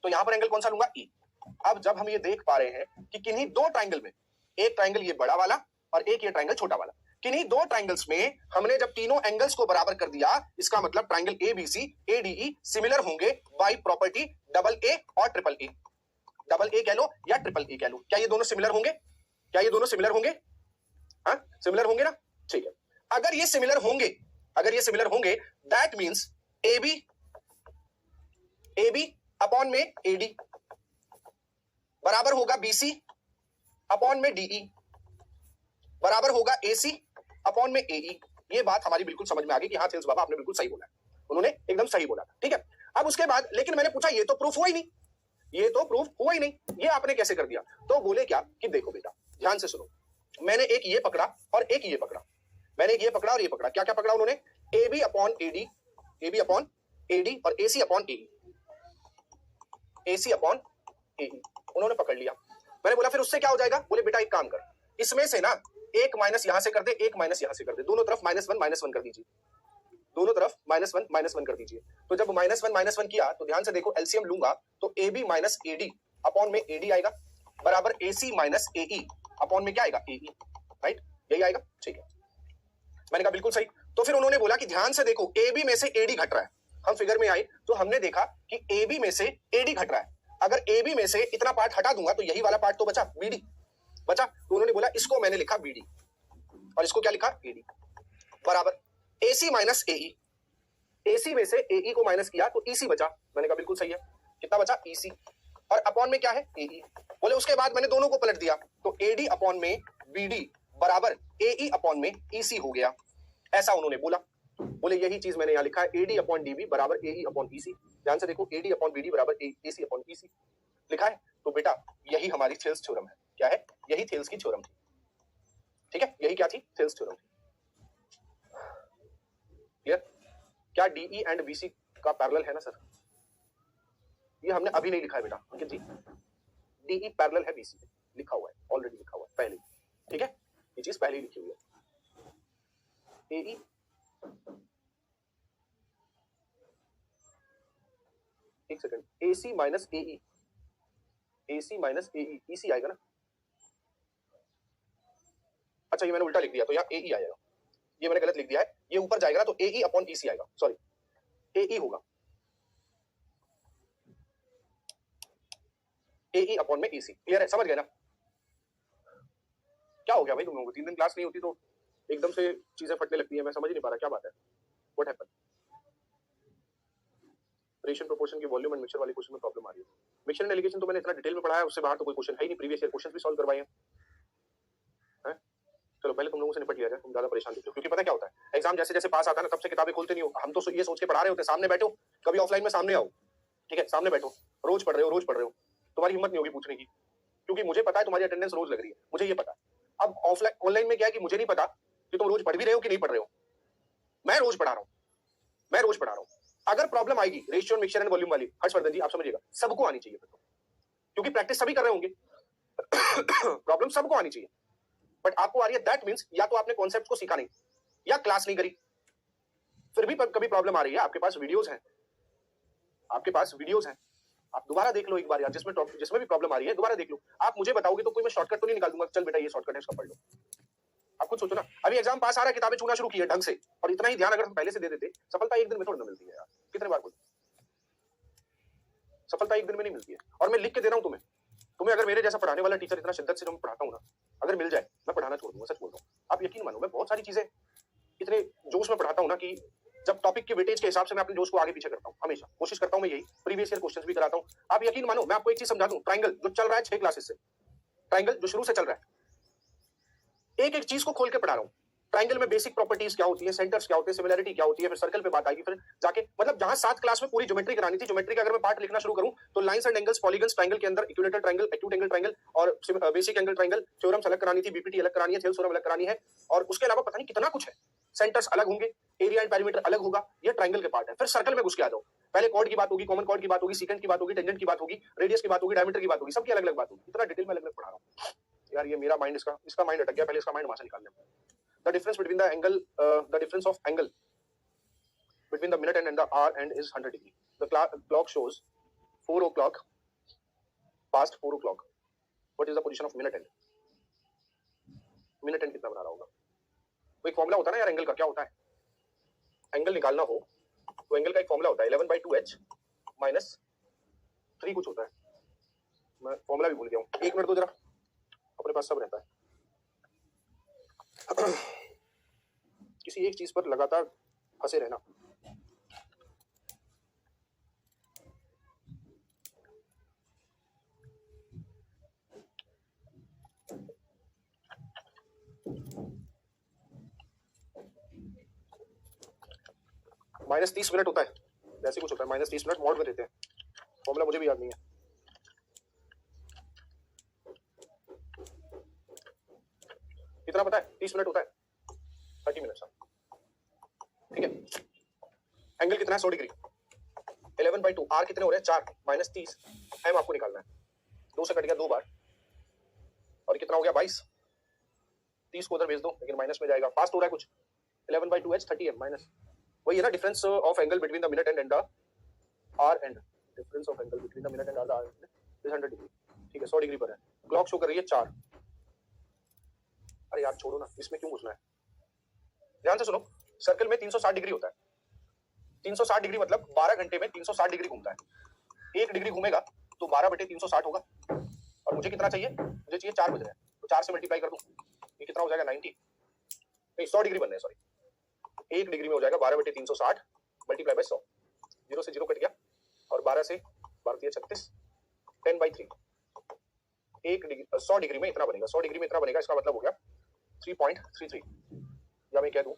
तो यहां पर एंगल कौन सा लूंगा? ई। अब जब हम ये देख पा रहे हैं कि किन्हीं दो ट्रायंगल में, एक ट्रायंगल ये बड़ा वाला और एक ये ट्रायंगल छोटा वाला, किन्हीं दो ट्रायंगल्स में हमने जब तीनों एंगल्स को बराबर कर दिया, इसका मतलब ट्रायंगल एबीसी एडीई सिमिलर होंगे बाय प्रॉपर्टी डबल ए और ट्रिपल ए। डबल ए कह लो या ट्रिपल ए कह लो। क्या ये दोनों सिमिलर होंगे? क्या ये दोनों सिमिलर होंगे? हाँ सिमिलर होंगे ना, ठीक है। अगर ये सिमिलर होंगे, अगर ये सिमिलर होंगे, दैट मींस एबी अपॉन में एडी बराबर होगा बीसी अपॉन में डीई बराबर होगा एसी अपॉन में एई। ये बात हमारी बिल्कुल समझ में आ गई कि हाँ सेल्स बाबा आपने बिल्कुल सही बोला है, उन्होंने एकदम सही बोला था। ठीक है, अब उसके बाद लेकिन मैंने पूछा ये तो प्रूफ हुआ ही नहीं, ये तो प्रूफ हुआ ही नहीं, ये आपने कैसे कर दिया? तो बोले क्या कि देखो बेटा ध्यान से सुनो, मैंने एक ये पकड़ा और एक ये पकड़ा, मैंने एक ये पकड़ा और ये पकड़ा। क्या क्या पकड़ा उन्होंने? A B upon AD, A B upon AD और AC upon AE, AC upon AE उन्होंने पकड़ लिया। मैंने बोला फिर उससे क्या हो जाएगा? बोले बेटा एक काम कर, इसमें से ना एक माइनस यहां से कर दे, एक माइनस यहां से कर दे, दोनों तरफ -1 कर दीजिए, दोनों तरफ -1 कर दीजिए। तो जब -1 किया तो ध्यान से देखो, एलसीएम लूंगा तो A B minus AD upon में एडी आएगा बराबर एसी माइनस एई अपॉन में क्या आएगा? AE, right? यही आएगा। ठीक है, मैंने कहा बिल्कुल सही। तो फिर उन्होंने बोला कि ध्यान से देखो, ए बी में से एडी घट रहा है। हम फिगर में आए तो हमने देखा कि ए बी में से एडी घट रहा है। अगर ए बी में से इतना पार्ट हटा दूंगा तो यही वाला पार्ट तो बचा, बीडी बचा। तो उन्होंने बोला इसको मैंने लिखा बीडी और इसको क्या लिखा? एडी बराबर एसी माइनस एई, एसी में से एई को माइनस किया तो ईसी बचा। मैंने कहा बिल्कुल सही है, कितना बचा? ईसी और अपॉन में क्या है? एई। बोले उसके बाद मैंने दोनों को पलट दिया तो एडी अपॉन में बीडी बराबर एई अपॉन में ईसी हो गया, ऐसा उन्होंने बोला। बोले यही चीज मैंने यहां लिखा है, एडी अपॉन डीबी बराबर एई अपॉन ईसी। ध्यान से देखो, एडी अपॉन बीडी बराबर एसी अपॉन ईसी लिखा है। तो बेटा यही हमारी थेल्स थ्योरम है। क्या है? यही थेल्स की थ्योरम थी। ठीक है, यही क्या थी? थेल्स थ्योरम थी। क्लियर? क्या डीई एंड बीसी का पैरेलल है ना सर? ये हमने अभी नहीं लिखा है बेटा अंकित जी, डीई पैरेलल है बीसी, लिखा हुआ है, ऑलरेडी लिखा हुआ है पहले। ठीक है, ये चीज पहले ही लिखी हुई है। एई एक सेकंड, एसी माइनस एई, एसी माइनस एई, ईसी आएगा ना? अच्छा ये मैंने उल्टा लिख दिया तो यहाँ एई आएगा, ये मैंने गलत लिख दिया है, ये ऊपर जाएगा ना तो एई अपॉन ईसी आएगा, सॉरी एई होगा, एई अपॉन में ईसी। क्लियर है? समझ गए ना? क्या हो गया भाई तुम लोगों को? 3 दिन क्लास नहीं होती तो एकदम से चीजें फटने लगती है, मैं समझ नहीं पा रहा क्या बात है, व्हाट हैपेंड? रेशियो प्रोपोर्शन की वॉल्यूम एंड मिक्सचर वाले क्वेश्चन में प्रॉब्लम आ रही है। मिक्सचर एंड एलिगेशन तो मैंने इतना डिटेल में पढ़ाया, उससे बाहर तो कोई क्वेश्चन है ही नहीं, प्रीवियस ईयर क्वेश्चन भी सॉल्व करवाए हैं। चलो पहले तुम लोगों से निपट लिया जाए, तुम ज्यादा परेशान दिखते हो, क्योंकि पता क्या होता है, एग्जाम जैसे जैसे पास आता है ना तब से किताबें खोलते नहीं हो। हम तो ये सोच के पढ़ा रहे होते सामने बैठो, कभी ऑफलाइन में सामने आओ, ठीक है, सामने बैठो, रोज पढ़ रहे हो, रोज पढ़ रहे हो, तुम्हारी हिम्मत नहीं होगी पूछने की, क्योंकि मुझे पता है तुम्हारी अटेंडेंस रोज लग रही है, मुझे ये पता है। अब ऑफलाइन ऑनलाइन में क्या है कि मुझे नहीं पता कि तुम रोज पढ़ भी रहे हो कि नहीं पढ़ रहे हो। मैं रोज पढ़ा रहा हूँ, मैं रोज पढ़ा रहा हूँ। अगर प्रॉब्लम आएगी रेशियो मिक्सचर एंड वॉल्यूम वाली, हर्षवर्धन जी आप समझिएगा, सबको आनी चाहिए, क्योंकि प्रैक्टिस सभी कर रहे होंगे। प्रॉब्लम सबको आनी चाहिए, बट आपको आ रही है, दैट मींस या तो आपने कॉन्सेप्ट को सीखा नहीं या क्लास नहीं करी, फिर भी कभी प्रॉब्लम आ रही है। आपके पास वीडियोस हैं, आपके पास वीडियोस हैं, आप दोबारा देख लो एक बार यार, जिसमें भी प्रॉब्लम आ रही है दोबारा देख लो। आप मुझे बताओगे तो कोई मैं शॉर्टकट तो नहीं निकाल दूंगा, चल बेटा ये शॉर्टकट है इसका पढ़ लो। आप खुद सोचो ना, अभी एग्जाम पास आ रहा है, किताबें छूना शुरू की है ढंग से, और इतना ही ध्यान अगर हम पहले से दे देते, सफलता एक दिन में थोड़ी ना मिलती है यार, कितने बार बोल, सफलता एक दिन में नहीं मिलती है। और मैं लिख के दे रहा हूं तुम्हें अगर मेरे जैसा पढ़ाने वाला टीचर इतना शिद्दत से जो मैं पढ़ाता हूं ना, अगर मिल जाए मैं पढ़ाना छोड़ दूंगा, सच बोल रहा हूं। आप यकीन मानो, मैं बहुत सारी चीजें इतने जोश में पढ़ाता हूं ना कि जब टॉपिक के वेटेज के हिसाब से मैं अपने जोश को आगे पीछे करता हूं, हमेशा कोशिश करता हूं मैं यही, प्रीवियस ईयर क्वेश्चंस भी कराता हूं। आप यकीन मानो, मैं आपको एक चीज समझा दूं, ट्रायंगल जो चल रहा है 6 क्लासेस से, ट्रायंगल जो शुरू से चल रहा है, एक एक चीज को खोल के पढ़ा रहा हूं। ट्रायंगल में बेसिक प्रॉपर्टीज क्या होती है, सेंटर्स क्या होते हैं, सिमिलरिटी क्या होती है, फिर सर्कल पे बात आएगी, फिर जाके मतलब जहां 7 क्लास में पूरी ज्योमेट्री करानी थी, ज्योमेट्री का अगर मैं पार्ट लिखना शुरू करूं तो lines and angles, polygons, triangle के अंदर equilateral triangle, acute angle triangle और बेसिक एंगल ट्रायंगल, थ्योरम्स अलग करानी थी, बीपीटी अलग करानी है, थेल्स थ्योरम अलग करानी है, और उसके अलावा पता नहीं कितना कुछ है। सेंटर्स अलग होंगे, एरिया एंड पेरीमीटर अलग होगा, ये ट्रायंगल के पार्ट है। फिर सर्कल में घुस के आ जाओ, पहले कॉर्ड की बात होगी, कॉमन कॉर्ड की बात होगी, सीकेंट की बात होगी, टेंजेंट की बात होगी, रेडियस की बात होगी, डायमीटर की बात होगी, सबकी अलग अलग बात होगी। इतना डिटेल में अलग अलग पढ़ा रहा हूं यार, ये मेरा माइंड इसका माइंड अटक गया, पहले इसका माइंड वहां से निकालना है। The difference between the angle, the difference of angle between the minute hand and the hour hand is 100 degree. The clock shows 4 o'clock, past 4 o'clock. What is the position of minute hand? Minute hand कितना बना रहा होगा? तो एक formula होता है ना यार एंगल का, क्या होता है? एंगल निकालना हो तो एंगल का एक फॉर्मूला होता है 11/2h minus 3 कुछ होता है, मैं फॉर्मूला भी भूल गया हूँ, 1 मिनट दो जरा, अपने पास सब रहता है। किसी एक चीज पर लगातार फंसे रहना, -30 मिनट होता है, वैसे कुछ होता है, -30 मिनट मॉड में देते हैं, फॉर्मूला मुझे भी याद नहीं है। कितना पता है? 30 मिनट होता है, 30 मिनट, ठीक है। एंगल कितना है? 100 डिग्री। 11/2, आर कितने हो रहे हैं? 4 -30, एम आपको निकालना है, 2 से कट गया 2 बार, और कितना हो गया? 22। 30 को उधर भेज दो, लेकिन माइनस में जाएगा, फास्ट हो रहा है कुछ। 11/2 h 30 m माइनस, वही है ना difference of angle between the minute and the hour and difference of angle between the minute and the hour is 100 degree, ठीक है। 100 डिग्री पर है, क्लॉक शो कर रही है 4। अरे यार छोड़ो ना, इसमें क्यों घुसना है, ध्यान से सुनो। सर्कल में 360 डिग्री होता है, 360 डिग्री मतलब 12 घंटे में 360 डिग्री घूमता है। 1 डिग्री घूमेगा तो 12/360 होगा, और मुझे कितना चाहिए? मुझे चाहिए 4 बज रहे हैं, तो 4 से मल्टीप्लाई कर दूं, ये कितना हो जाएगा? 90, नहीं 100 डिग्री बनने हैं, सॉरी। 1 डिग्री में हो जाएगा 12/360 मल्टीप्लाई बाय 100, 0 से 0 कट गया, और 12 से 12 36, 10/3। 1 डिग्री 100 डिग्री में इतना बनेगा, 100 डिग्री में इतना बनेगा, इसका मतलब हो गया 3.33, या मैं कह दूं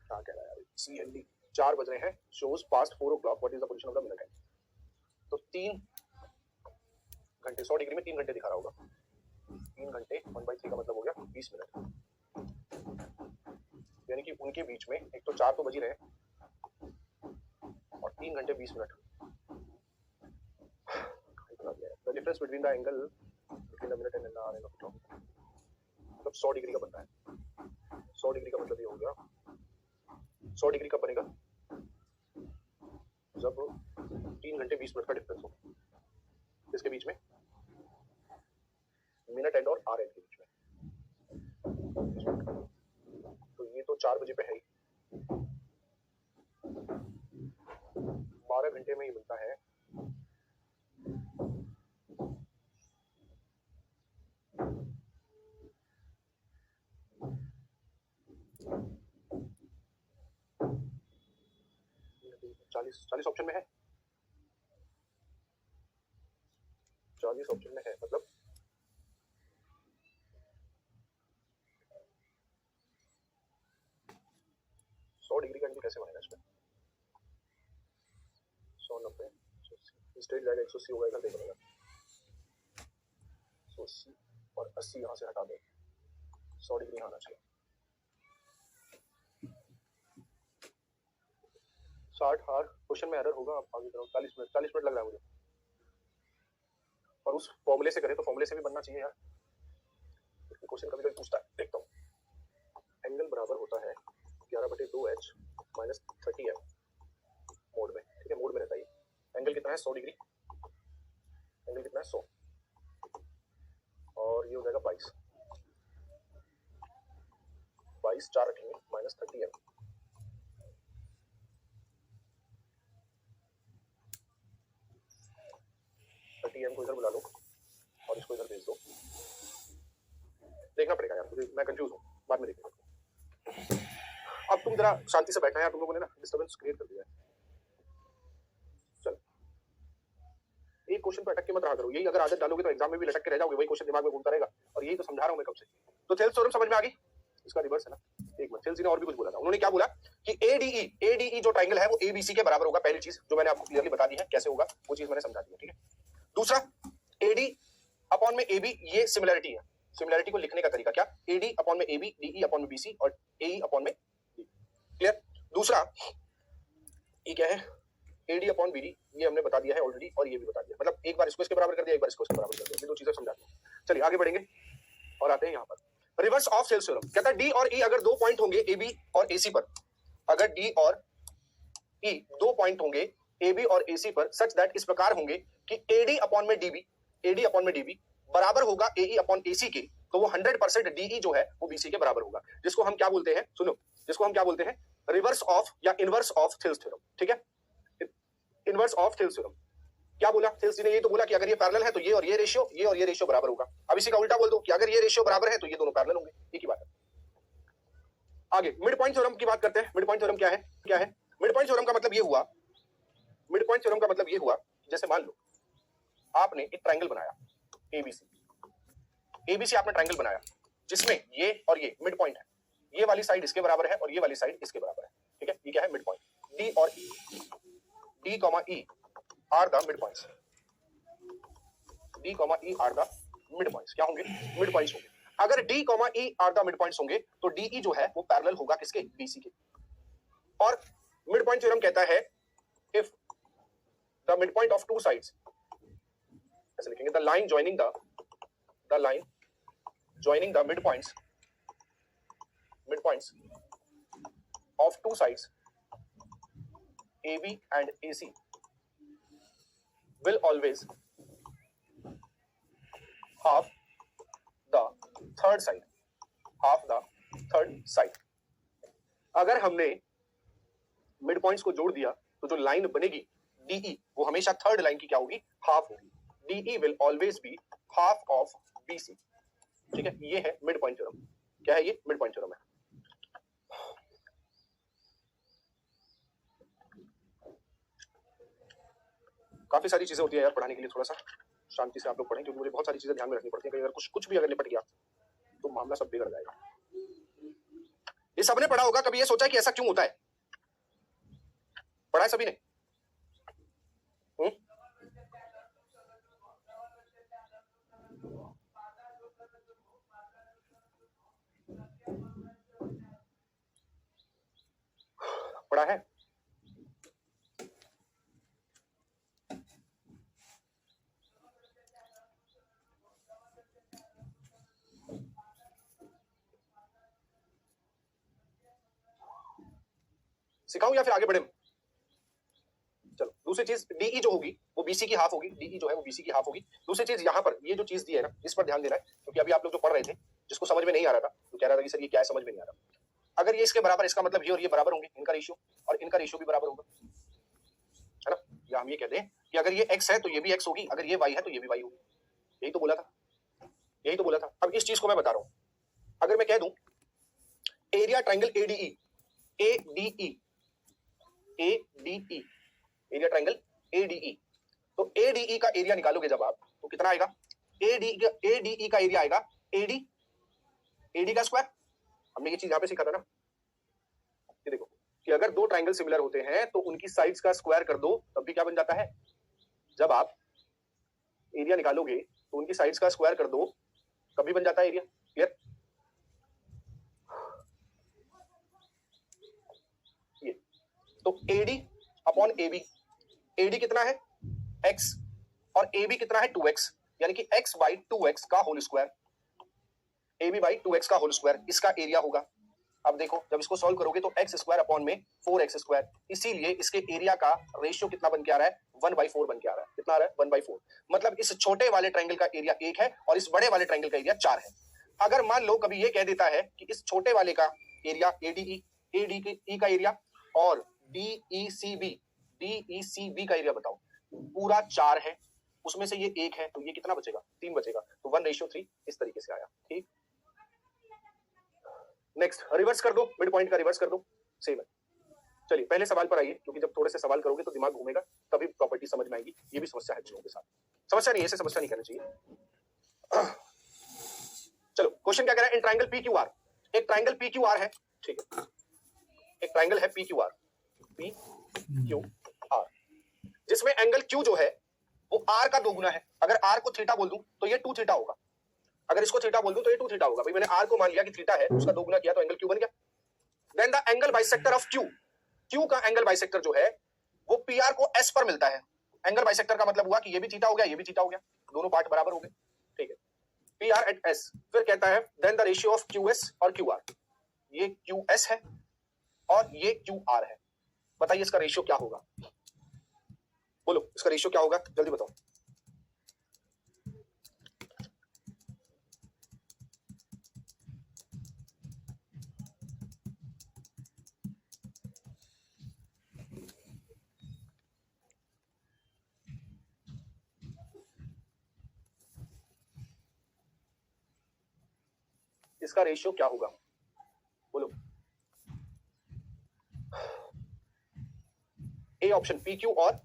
क्या कह रहा है यार, CND 4 बज रहे हैं, shows past 4 o'clock, what is the position of the minute hand. तो 3 घंटे, 100 डिग्री में 3 घंटे दिखा रहा होगा, 3 घंटे 1/3 का मतलब हो गया 20 मिनट, यानी कि उनके बीच में एक तो 4 तो बज ही रहे हैं, और 3 घंटे 20 minute. The difference between the angle between the minute and the our end of clock, मतलब 100 डिग्री का बनता है। 100 डिग्री का मतलब ये हो गया, 100 डिग्री कब बनेगा? जब 3 घंटे 20 मिनट का डिफरेंस हो, इसके बीच में मिनट एंड और आर एंड के बीच में। तो ये तो 4 बजे पे है ही, 12 घंटे में ही बनता है। चालीस ऑप्शन में है, 40 ऑप्शन में है, मतलब 100 डिग्री का एंगल कैसे बनेगा इसमें? 190 स्ट्रेट जाएगा, 180 होगा, इधर देख लेगा 180, और 80 यहाँ से हटा दे, 100 डिग्री आना चाहिए। 60 हार क्वेश्चन में एरर होगा, आप आगे करो। 40 मिनट लग रहा है मुझे, और उस फॉर्मूले से करें तो फॉर्मूले से भी बनना चाहिए यार, क्वेश्चन कभी कभी पूछता है, देखता हूँ। एंगल बराबर होता है 11/2h माइनस 30m मोड में, ठीक है, मोड में रहता है। एंगल कितना है? 100 डिग्री, एंगल कितना है? 100, और ये हो जाएगा 22, 4 रखेंगे माइनस 30m, को इधर बुला लो और इसको इधर भेज दो। देखना पड़ेगा यार, मैं कंफ्यूज हूँ, बाद में देखेंगे। अब तुम जरा शांति से बैठना यार, तुम लोगों ने ना डिस्टर्बेंस क्रिएट कर दिया है। चल, एक क्वेश्चन पे अटक के मत रहा करो, यही अगर आदत डालोगे तो एग्जाम में भी लटक के रह जाओगे, वही क्वेश्चन दिमाग में घूमता रहेगा, और यही तो समझा रहा हूँ मैं कब से। तो थेल्स थ्योरम समझ में आ गई? इसका रिवर्स है ना, एक मिनट, थेल्स ने और भी कुछ बोला था। उन्होंने क्या बोला कि ADE जो ट्राइंगल है वो ABC के बराबर होगा। पहली चीज जो मैंने आपको क्लियरली बता दी है कैसे होगा, वो चीज मैंने समझा दी है, ठीक है। दूसरा, AD अपॉन में AB, ये सिमिलरिटी है। सिमिलरिटी को लिखने का तरीका क्या? AD अपॉन में AB, DE अपॉन में BC, और AE अपॉन में D। क्लियर? दूसरा, ये क्या है? AD अपॉन BD, ये हमने बता दिया है ऑलरेडी, और ये भी बता दिया, मतलब एक बार इसको इसके बराबर कर दिया, एक बार इसको इसके बराबर कर दिया, ये दो चीजें समझा दी। चलिए आगे बढ़ेंगे और आते हैं यहाँ पर रिवर्स ऑफ थेल्स थ्योरम। कहता है D और E अगर 2 पॉइंट होंगे AB और AC पर, अगर D और E 2 पॉइंट होंगे AB और AC पर, सच दैट इस प्रकार होंगे कि AD अपॉन में DB बराबर होगा AE अपॉन AC के, तो वो 100% DE जो है वो BC के बराबर होगा, जिसको हम क्या बोलते हैं? सुनो, जिसको हम क्या बोलते हैं? रिवर्स ऑफ या इनवर्स ऑफ थेल्स थ्योरम, ठीक है। इनवर्स ऑफ थेल्स थ्योरम क्या बोला? थेल्स जी ने ये तो बोला कि अगर ये पैरेलल है तो ये और ये रेशियो बराबर होगा। अब इसी का उल्टा बोल दो कि अगर ये रेशियो बराबर है तो ये दोनों पैरेलल होंगे, एक ही बात है। आगे मिड पॉइंट थ्योरम की बात करते हैं। मिड पॉइंट थ्योरम क्या है? मिड पॉइंट थ्योरम का मतलब ये हुआ, मिड पॉइंट थ्योरम का मतलब ये हुआ, जैसे मान लो आपने एक ट्रायंगल बनाया ABC आपने ट्रायंगल बनाया जिसमें ये और ये मिड पॉइंट है, ये वाली साइड इसके बराबर है और ये वाली साइड इसके बराबर है, ठीक है। ये क्या है? Mid point. डी और e, d comma e are the mid points, d comma e are the mid points. क्या होंगे? मिड पॉइंट्स होंगे। अगर d comma e are the mid points होंगे तो डी ई जो है वो पैरेलल होगा किसके? बीसी के। और मिड पॉइंट थ्योरम कहता है if the mid point of two sides, ऐसे लिखेंगे, the line joining the mid points of two sides AB and AC will always half the third side। अगर हमने मिड पॉइंट्स को जोड़ दिया तो जो लाइन बनेगी DE वो हमेशा थर्ड लाइन की क्या होगी? हाफ होगी। DE will always be half of BC, ठीक है। ये है मिड पॉइंट थ्योरम। क्या है ये? मिड पॉइंट थ्योरम है। काफी सारी चीजें होती है यार पढ़ाने के लिए, थोड़ा सा शांति से आप लोग पढ़ें क्योंकि मुझे बहुत सारी चीजें ध्यान में रखनी पड़ती है। अगर कुछ भी अगर निपट गया तो मामला सब बिगड़ जाएगा। ये सबने पढ़ा होगा, कभी ये सोचा कि ऐसा क्यों होता है? पढ़ा है सभी ने? पढ़ा है? सिखाऊं या फिर आगे बढ़े? चलो, दूसरी चीज डीई जो होगी वो बीसी की हाफ होगी। डीई जो है वो बीसी की हाफ होगी। दूसरी चीज यहाँ पर ये जो चीज दी है ना, इस पर ध्यान देना है क्योंकि अभी आप लोग जो पढ़ रहे थे, जिसको समझ में नहीं आ रहा था तो कह रहा था कि सर ये क्या है, समझ में नहीं आ रहा। अगर ये इसके बराबर, इसका मतलब ये और ये बराबर होंगे, इनका रेशियो, और इनका रेशियो भी बराबर होगा, है ना। या हम ये कहते हैं कि अगर ये x है तो ये भी x होगी, अगर ये y है तो ये भी y होगी। यही तो बोला था। अब इस चीज को मैं बता रहा हूं, अगर मैं कह दूं area triangle ADE, area triangle ADE, तो ADE का एरिया निकालोगे जब आप तो कितना आएगा? ADE का एरिया आएगा AD का स्क्वायर। हमने ये चीज यहां पे सीखा था ना, ये देखो कि अगर दो ट्रायंगल सिमिलर होते हैं तो उनकी साइड्स का स्क्वायर कर दो तब भी क्या बन जाता है? जब आप एरिया निकालोगे तो उनकी साइड्स का स्क्वायर कर दो कभी बन जाता है एरिया। क्लियर? ये तो AD अपॉन AB, AD कितना है? x और AB कितना है? 2x, यानी कि x बाई 2x का whole square, AB by 2x का होल स्क्वायर इसका एरिया होगा। अब देखो जब इसको सॉल्व करोगे तो x स्क्वायर अपॉन में 4x स्क्वायर, इसीलिए इसके एरिया का रेशियो कितना बन के आ रहा है? 1/4 बन के आ रहा है। कितना आ रहा है? 1/4। मतलब इस छोटे वाले ट्रायंगल का एरिया 1 है और इस बड़े वाले ट्रायंगल का एरिया 4 है। अगर मान लो कभी ये कह देता है कि इस छोटे वाले का एरिया ADE का एरिया और DECB का एरिया बताओ, पूरा 4 है, उसमें से ये 1 है तो ये कितना बचेगा? 3 बचेगा। तो 1/3 इस तरीके से आया। ठीक, नेक्स्ट रिवर्स कर दो, मिड पॉइंट का रिवर्स कर दो, सेम है। चलिए पहले सवाल पर आइए, क्योंकि जब थोड़े से सवाल करोगे तो दिमाग घूमेगा, तभी प्रॉपर्टी समझ में आएगी। ये भी समस्या है बच्चों के साथ, समस्या नहीं, ऐसे समस्या नहीं करनी चाहिए। चलो क्वेश्चन क्या कह रहा है? इन ट्रायंगल PQR, एक ट्रायंगल PQR है, ठीक है, एक ट्रायंगल है PQR, जिसमें एंगल Q जो है वो R का 2 गुना है। अगर R को थीटा बोल दूं तो ये 2 थीटा होगा, अगर इसको थीटा बोल दूं तो ये 2 थीटा होगा। भाई मैंने R को मान लिया कि थीटा है, उसका 2 गुना किया तो एंगल Q बन गया। Then the angle bisector of Q का एंगल बाइसेक्टर जो है वो PR को S पर मिलता है। एंगल बाइसेक्टर का मतलब हुआ कि ये भी थीटा हो गया, ये भी थीटा हो गया, दोनों पार्ट बराबर हो गए, ठीक है। PR एट S, फिर कहता है then the ratio of QS और QR, ये QS है और ये QR है। बताइए इसका रेशियो क्या होगा? बोलो इसका रेशियो क्या होगा, जल्दी बताओ। इसका रेशियो क्या होगा बोलो। ए ऑप्शन PQ और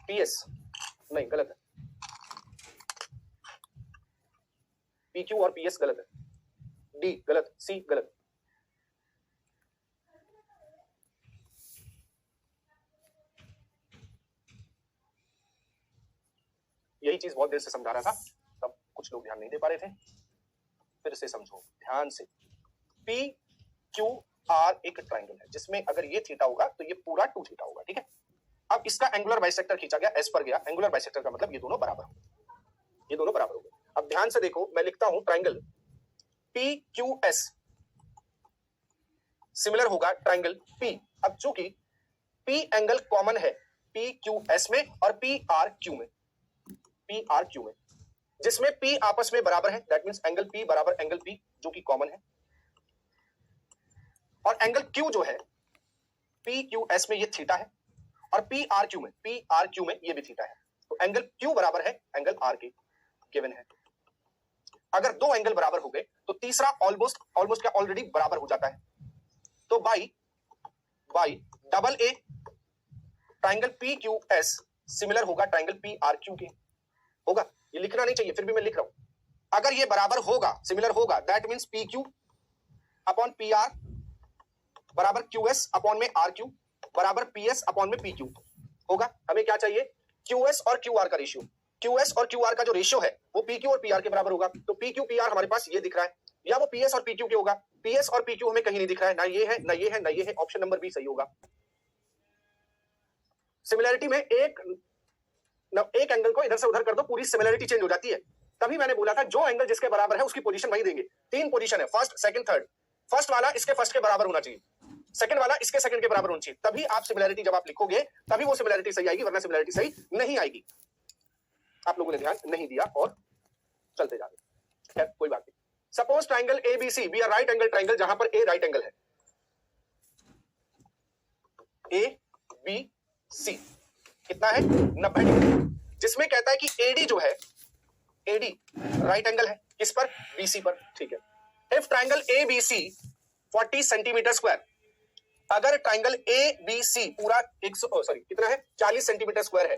PS, नहीं गलत है, PQ और PS गलत है, D गलत, C गलत, यही चीज बहुत देर से समझा रहा था, तब कुछ लोग ध्यान नहीं दे पा रहे थे। फिर से समझो ध्यान से। पी क्यू आर एक ट्राइंगल है जिसमें अगर ये थीटा होगा तो ये पूरा 2 थीटा होगा, ठीक है। अब इसका एंगुलर बाइसेक्टर खींचा गया, एस पर गया। एंगुलर बाइसेक्टर का मतलब ये दोनों बराबर हो, ये दोनों बराबर हो गए। अब ध्यान से देखो, मैं लिखता हूं triangle P Q S similar होगा ट्राइंगल पी। अब चूंकि पी एंगल कॉमन है पी क्यू एस में और पी आर क्यू में, पी आर क्यू में, जिसमें पी आपस में बराबर है, दैट मींस एंगल पी बराबर एंगल पी जो कि कॉमन है, और एंगल क्यू जो है पी क्यू एस में ये थीटा है, और पी आर क्यू में ये भी थीटा है। तो एंगल क्यू बराबर है एंगल आर के, गिवन है। अगर दो एंगल बराबर हो गए तो तीसरा ऑलमोस्ट क्या ऑलरेडी बराबर हो जाता है। तो by double A triangle P Q S similar होगा ट्राइंगल पी आर क्यू के। होगा, ये लिखना नहीं चाहिए, फिर भी मैं लिख रहा हूं। अगर ये बराबर होगा, सिमिलर होगा, that means P Q upon P r बराबर क्यू एस अपॉन में आर क्यू बराबर पी एस अपॉन में पी क्यू होगा। हमें क्या चाहिए, क्यू एस और क्यू आर का रेशियो। क्यू एस और क्यू आर का जो रेशियो है वो पी क्यू और पी आर के बराबर होगा। तो पी क्यू पी आर हमारे पास ये दिख रहा है, या वो पी एस और पी क्यू के होगा। पी एस और पी क्यू हमें कहीं नहीं दिख रहा है, ना ये है ना ये है ना ये है। ऑप्शन नंबर बी सही होगा। सिमिलैरिटी में एक एंगल को इधर से उधर कर दो, पूरी सिमिलैरिटी चेंज हो जाती है। तभी मैंने बोला था जो एंगल जिसके बराबर है उसकी पोजीशन वही देंगे। 3 पोजीशन है, फर्स्ट सेकंड थर्ड। फर्स्ट वाला इसके फर्स्ट के बराबर होना चाहिए, सेकंड वाला इसके सेकंड के बराबर होना चाहिए। तभी आप सिमिलैरिटी जब आप लिखोगे तभी वो सिमिलैरिटी सही आएगी, वरना सिमिलैरिटी सही नहीं आएगी। आप लोगों ने ध्यान नहीं दिया और चलते जा रहे। खैर कोई बात नहीं। Suppose triangle ABC be a right angle triangle, जहां पर ए राइट एंगल है, ए बी सी कितना है 90 डिग्री, जिसमें कहता है कि एडी जो है, एडी राइट एंगल है किस पर, बीसी पर, ठीक है। If triangle ABC 40 centimetre square, अगर ट्राइंगल एबीसी पूरा 100 सॉरी कितना है 40 सेंटीमीटर स्क्वायर है,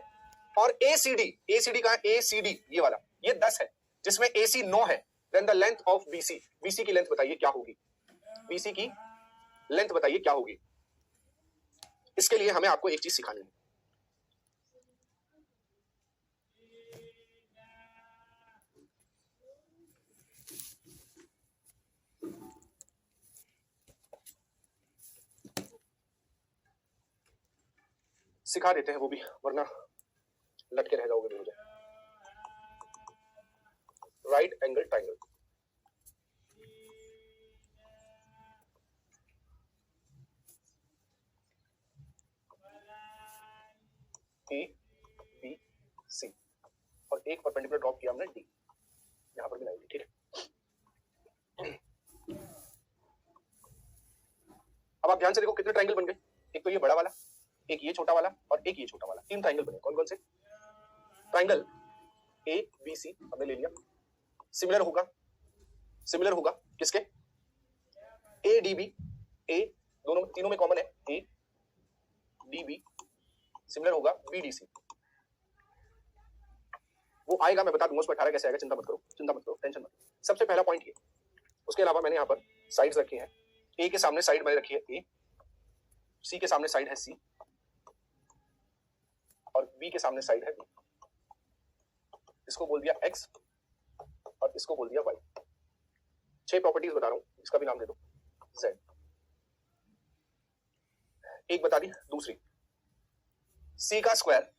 और एसीडी का एसीडी ये वाला ये 10 है, जिसमें एसी 9 है, then the length of BC, BC की लेंथ बताइए क्या होगी, बीसी की लेंथ बताइए क्या होगी। इसके लिए हमें आपको एक चीज सिखानी है। सिखा देते हैं वो भी, वरना लटके रह जाओगे मुझे। Right angle triangle, A B C, और एक परपेंडिकुलर ड्रॉप किया हमने डी, यहां पर भी लाएंगे, ठीक है। अब आप ध्यान से देखो कितने ट्राइंगल बन गए। एक तो ये बड़ा वाला, एक ये छोटा वाला और एक ये छोटा वाला, 3 ट्राइंगल बने। कौन कौन से ट्राइंगल, ए बी सी हमने ले लिया। सिमिलर होगा किसके, ए डी बी, ए दोनों तीनों में कॉमन है, ए डी बी सिमिलर होगा बी डी सी। वो आएगा, मैं बता दूंगा उसमें 18 कैसे आएगा, चिंता मत करो, टेंशन मत। सबसे पहला पॉइंट ये। उसके अलावा मैंने यहाँ पर साइड्स रखी हैं। ए के सामने साइड मैंने रखी है ए, सी के सामने साइड है सी, और बी के सामने साइड है बी। इसको बोल दिया एक्स और इसको बोल दिया वाई। 6 प्रॉपर्टीज बता रहा हूं, इसका भी नाम दे दो जेड। एक बता दी, दूसरी सी का स्क्वायर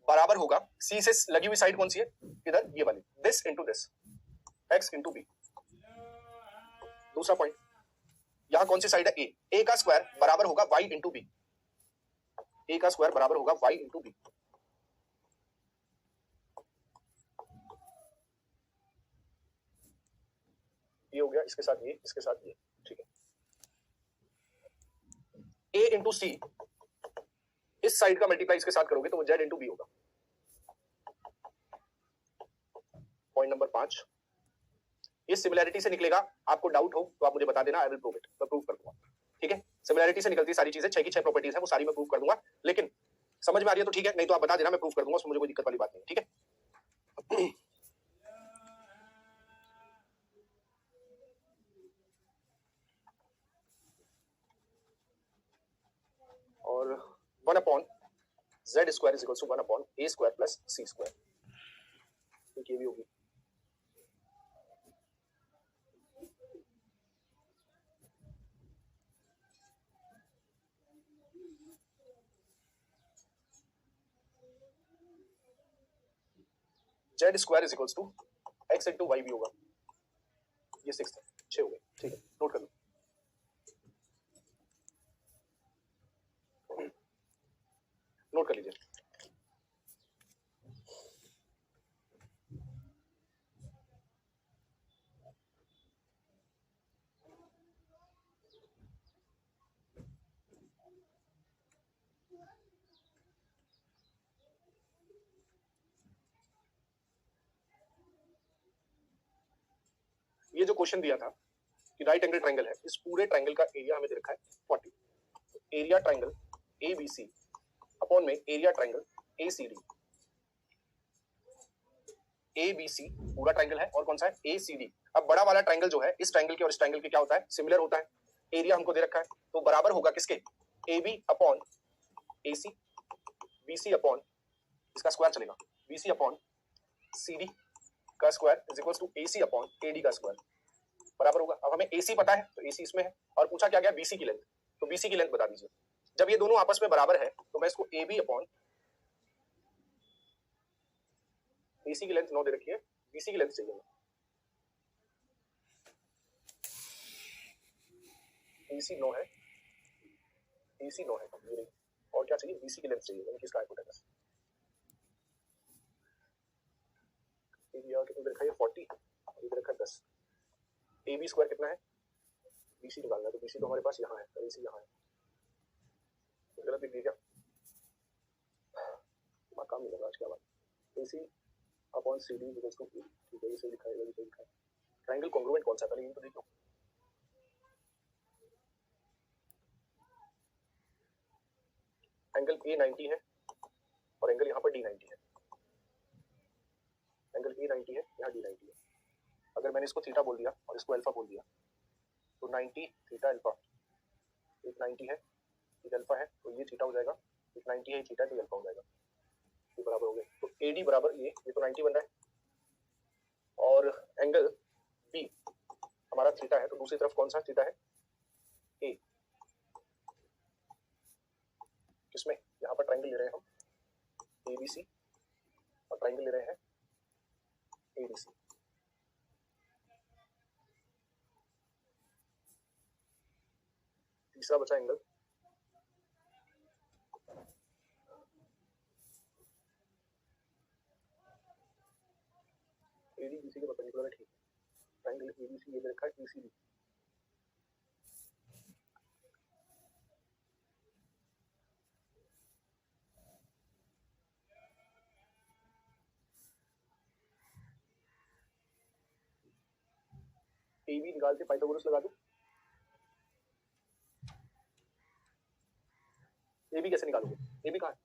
बराबर होगा, सी से लगी हुई साइड कौन सी है, इधर ये वाली, this into this, x into b. दूसरा पॉइंट, यहां कौन सी साइड है, ए का स्क्वायर बराबर होगा वाई इंटू बी, ए का स्क्वायर बराबर होगा वाई इंटू बी। ये हो गया, इसके साथ ये, इसके साथ ये, ठीक है। ए इंटू सी इस साइड का मल्टीप्लाई इसके साथ करोगे तो वो जेड इंटू बी होगा। पॉइंट नंबर 5, इस सिमिलैरिटी से निकलेगा। आपको डाउट हो तो आप मुझे बता देना, आई विल प्रूव इट, मैं प्रूव कर दूंगा, ठीक है। सिमिलैरिटी से निकलती सारी चीजें, 6 की 6 प्रॉपर्टीज है, वो सारी मैं प्रूव कर दूंगा। लेकिन समझ में आ रही है तो ठीक है, नहीं तो आप बता देना, मैं प्रूव कर दूंगा, उसमें मुझे कोई दिक्कत वाली बात नहीं, ठीक है। और 1 upon Z square is equals to 1 upon A square plus C square. ये भी होगी। Z square is equals to X into y भी होगा। ये 6 है, 6 हो गए। ठीक है, नोट कर लो। नोट कर लीजिए। ये जो क्वेश्चन दिया था कि राइट एंगल ट्रायंगल है, इस पूरे ट्रायंगल का एरिया हमें दे रखा है 40। तो एरिया ट्रायंगल ABC अपॉन में एरिया ट्रायंगल ACD। ABC पूरा ट्रायंगल है और कौन सा है ACD। अब बड़ा वाला ट्रायंगल जो है इस ट्रायंगल के और इस ट्रायंगल के क्या होता है, सिमिलर होता है। एरिया हमको दे रखा है तो बराबर होगा किसके, AB upon AC, BC upon इसका स्क्वायर चलेगा, BC अपॉन CD का square is equals to AC upon AD का स्क्वायर बराबर होगा। अब हमें AC पता है तो AC इसमें है और पूछा क्या गया BC की लेंथ, तो BC की लेंथ बता दीजिए। जब ये दोनों आपस में बराबर है तो मैं इसको AB अपॉन AC की लेंथ 9 दे रखी है, BC की लेंथ चाहिए। AC 9 है, AC 9 है और क्या चाहिए, BC की लेंथ चाहिए, यानी कि इसका हाइपोटेनस। एरिया कितना दे रखा है 40, ये दे रखा है 10। AB स्क्वायर कितना है, BC निकालना है तो BC तो हमारे पास यहाँ है और AC यहाँ है। तो गलत लिख दिया क्या, काम नहीं लगा आज क्या बात। AC upon CD equals to A, ठीक है, इसे लिखा है, इसे लिखा है। ट्रायंगल कॉन्ग्रुएंट कौन सा है पहले ये तो देख लो। एंगल A 90 है और एंगल यहाँ पर D 90 है। एंगल A 90 है, यहाँ D 90 है। अगर मैंने इसको थीटा बोल दिया और इसको अल्फा बोल दिया तो 90 थीटा अल्फा, एक 90 है एक अल्फा है तो ये थीटा हो जाएगा, एक 90 है थीटा तो अल्फा हो जाएगा, ये बराबर हो गए। तो AD बराबर ये तो 90 बन रहा है और एंगल B हमारा थीटा है तो दूसरी तरफ कौन सा थीटा है, A। किसमें, यहाँ पर ट्रायंगल ले रहे हैं हम ABC और ट्रायंगल ले रहे हैं ADC। तीसरा बचा एंगल ADBC के परपेंडिकुलर है, ठीक है। ट्रायंगल ABC ये रखा है ECD। AB निकाल के पाइथागोरस लगा दो। AB कैसे निकालोगे, AB कहाँ है,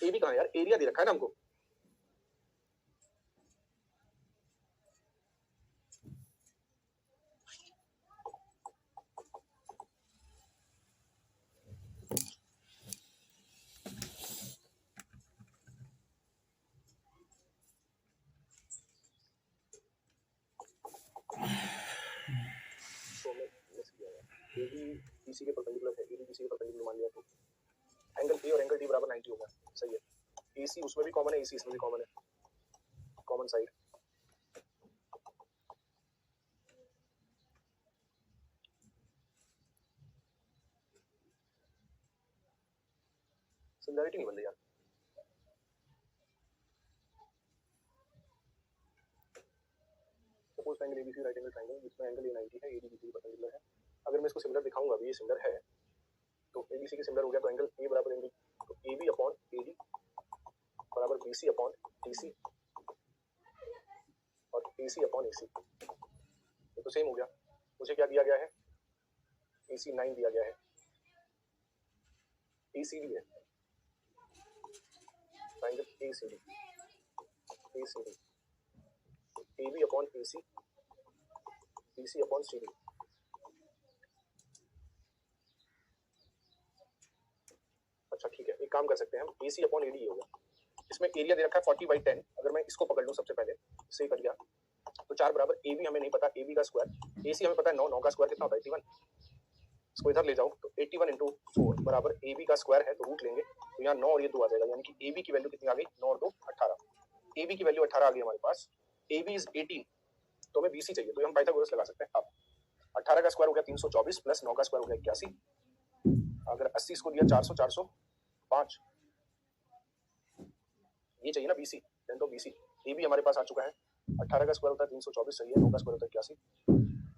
AB कहाँ है यार, एरिया दे रखा है ना हमको। ADBC के परपेंडिकुलर है, ADBC के परपेंडिकुलर मान लिया तो एंगल A और एंगल D बराबर 90 होगा, सही है। AC उसमें भी कॉमन है, AC इसमें भी कॉमन है, कॉमन साइड। सिमिलरिटी नहीं बन रही यार। Suppose triangle ABC right angle triangle जिसमें एंगल A 90 है, ADBC के परपेंडिकुलर है। अगर मैं इसको सिमिलर दिखाऊंगा अभी ये सिमिलर है तो ABC के सिमिलर हो गया तो एंगल A बराबर एंगल तो AB अपॉन AD बराबर BC अपॉन DC और AC अपॉन AC, ये तो सेम हो गया। मुझे क्या दिया गया है, AC 9 दिया गया है, ACD है, triangle ACD, ACD AB upon AC BC upon CD। अच्छा ठीक है, एक काम कर सकते हैं हम, AC अपॉन AD ये होगा। इसमें एरिया दे रखा है 40/10, अगर मैं इसको पकड़ लूं सबसे पहले, इससे कर लिया तो 4 बराबर AB हमें नहीं पता, AB का स्क्वायर, AC हमें पता है 9, 9 का स्क्वायर कितना होता है 81। इसको इधर ले जाओ तो 81 × 4 बराबर AB का स्क्वायर है, तो रूट लेंगे तो यहाँ 9 और ये 2 आ जाएगा, यानी कि AB की वैल्यू कितनी आ गई, 9 और 2 18। AB की वैल्यू 18 आ गई हमारे पास, AB इज 18, तो हमें BC चाहिए, तो हम पाइथागोरस लगा सकते हैं। अब 18 का स्क्वायर हो गया 324 प्लस 9 का स्क्वायर हो गया 81, अगर 80 इसको दिया 400, 405, ये चाहिए ना BC, देन तो BC AB हमारे पास आ चुका है। 18 का स्क्वायर होता है 324 सही है, 9 का स्क्वायर होता है 81,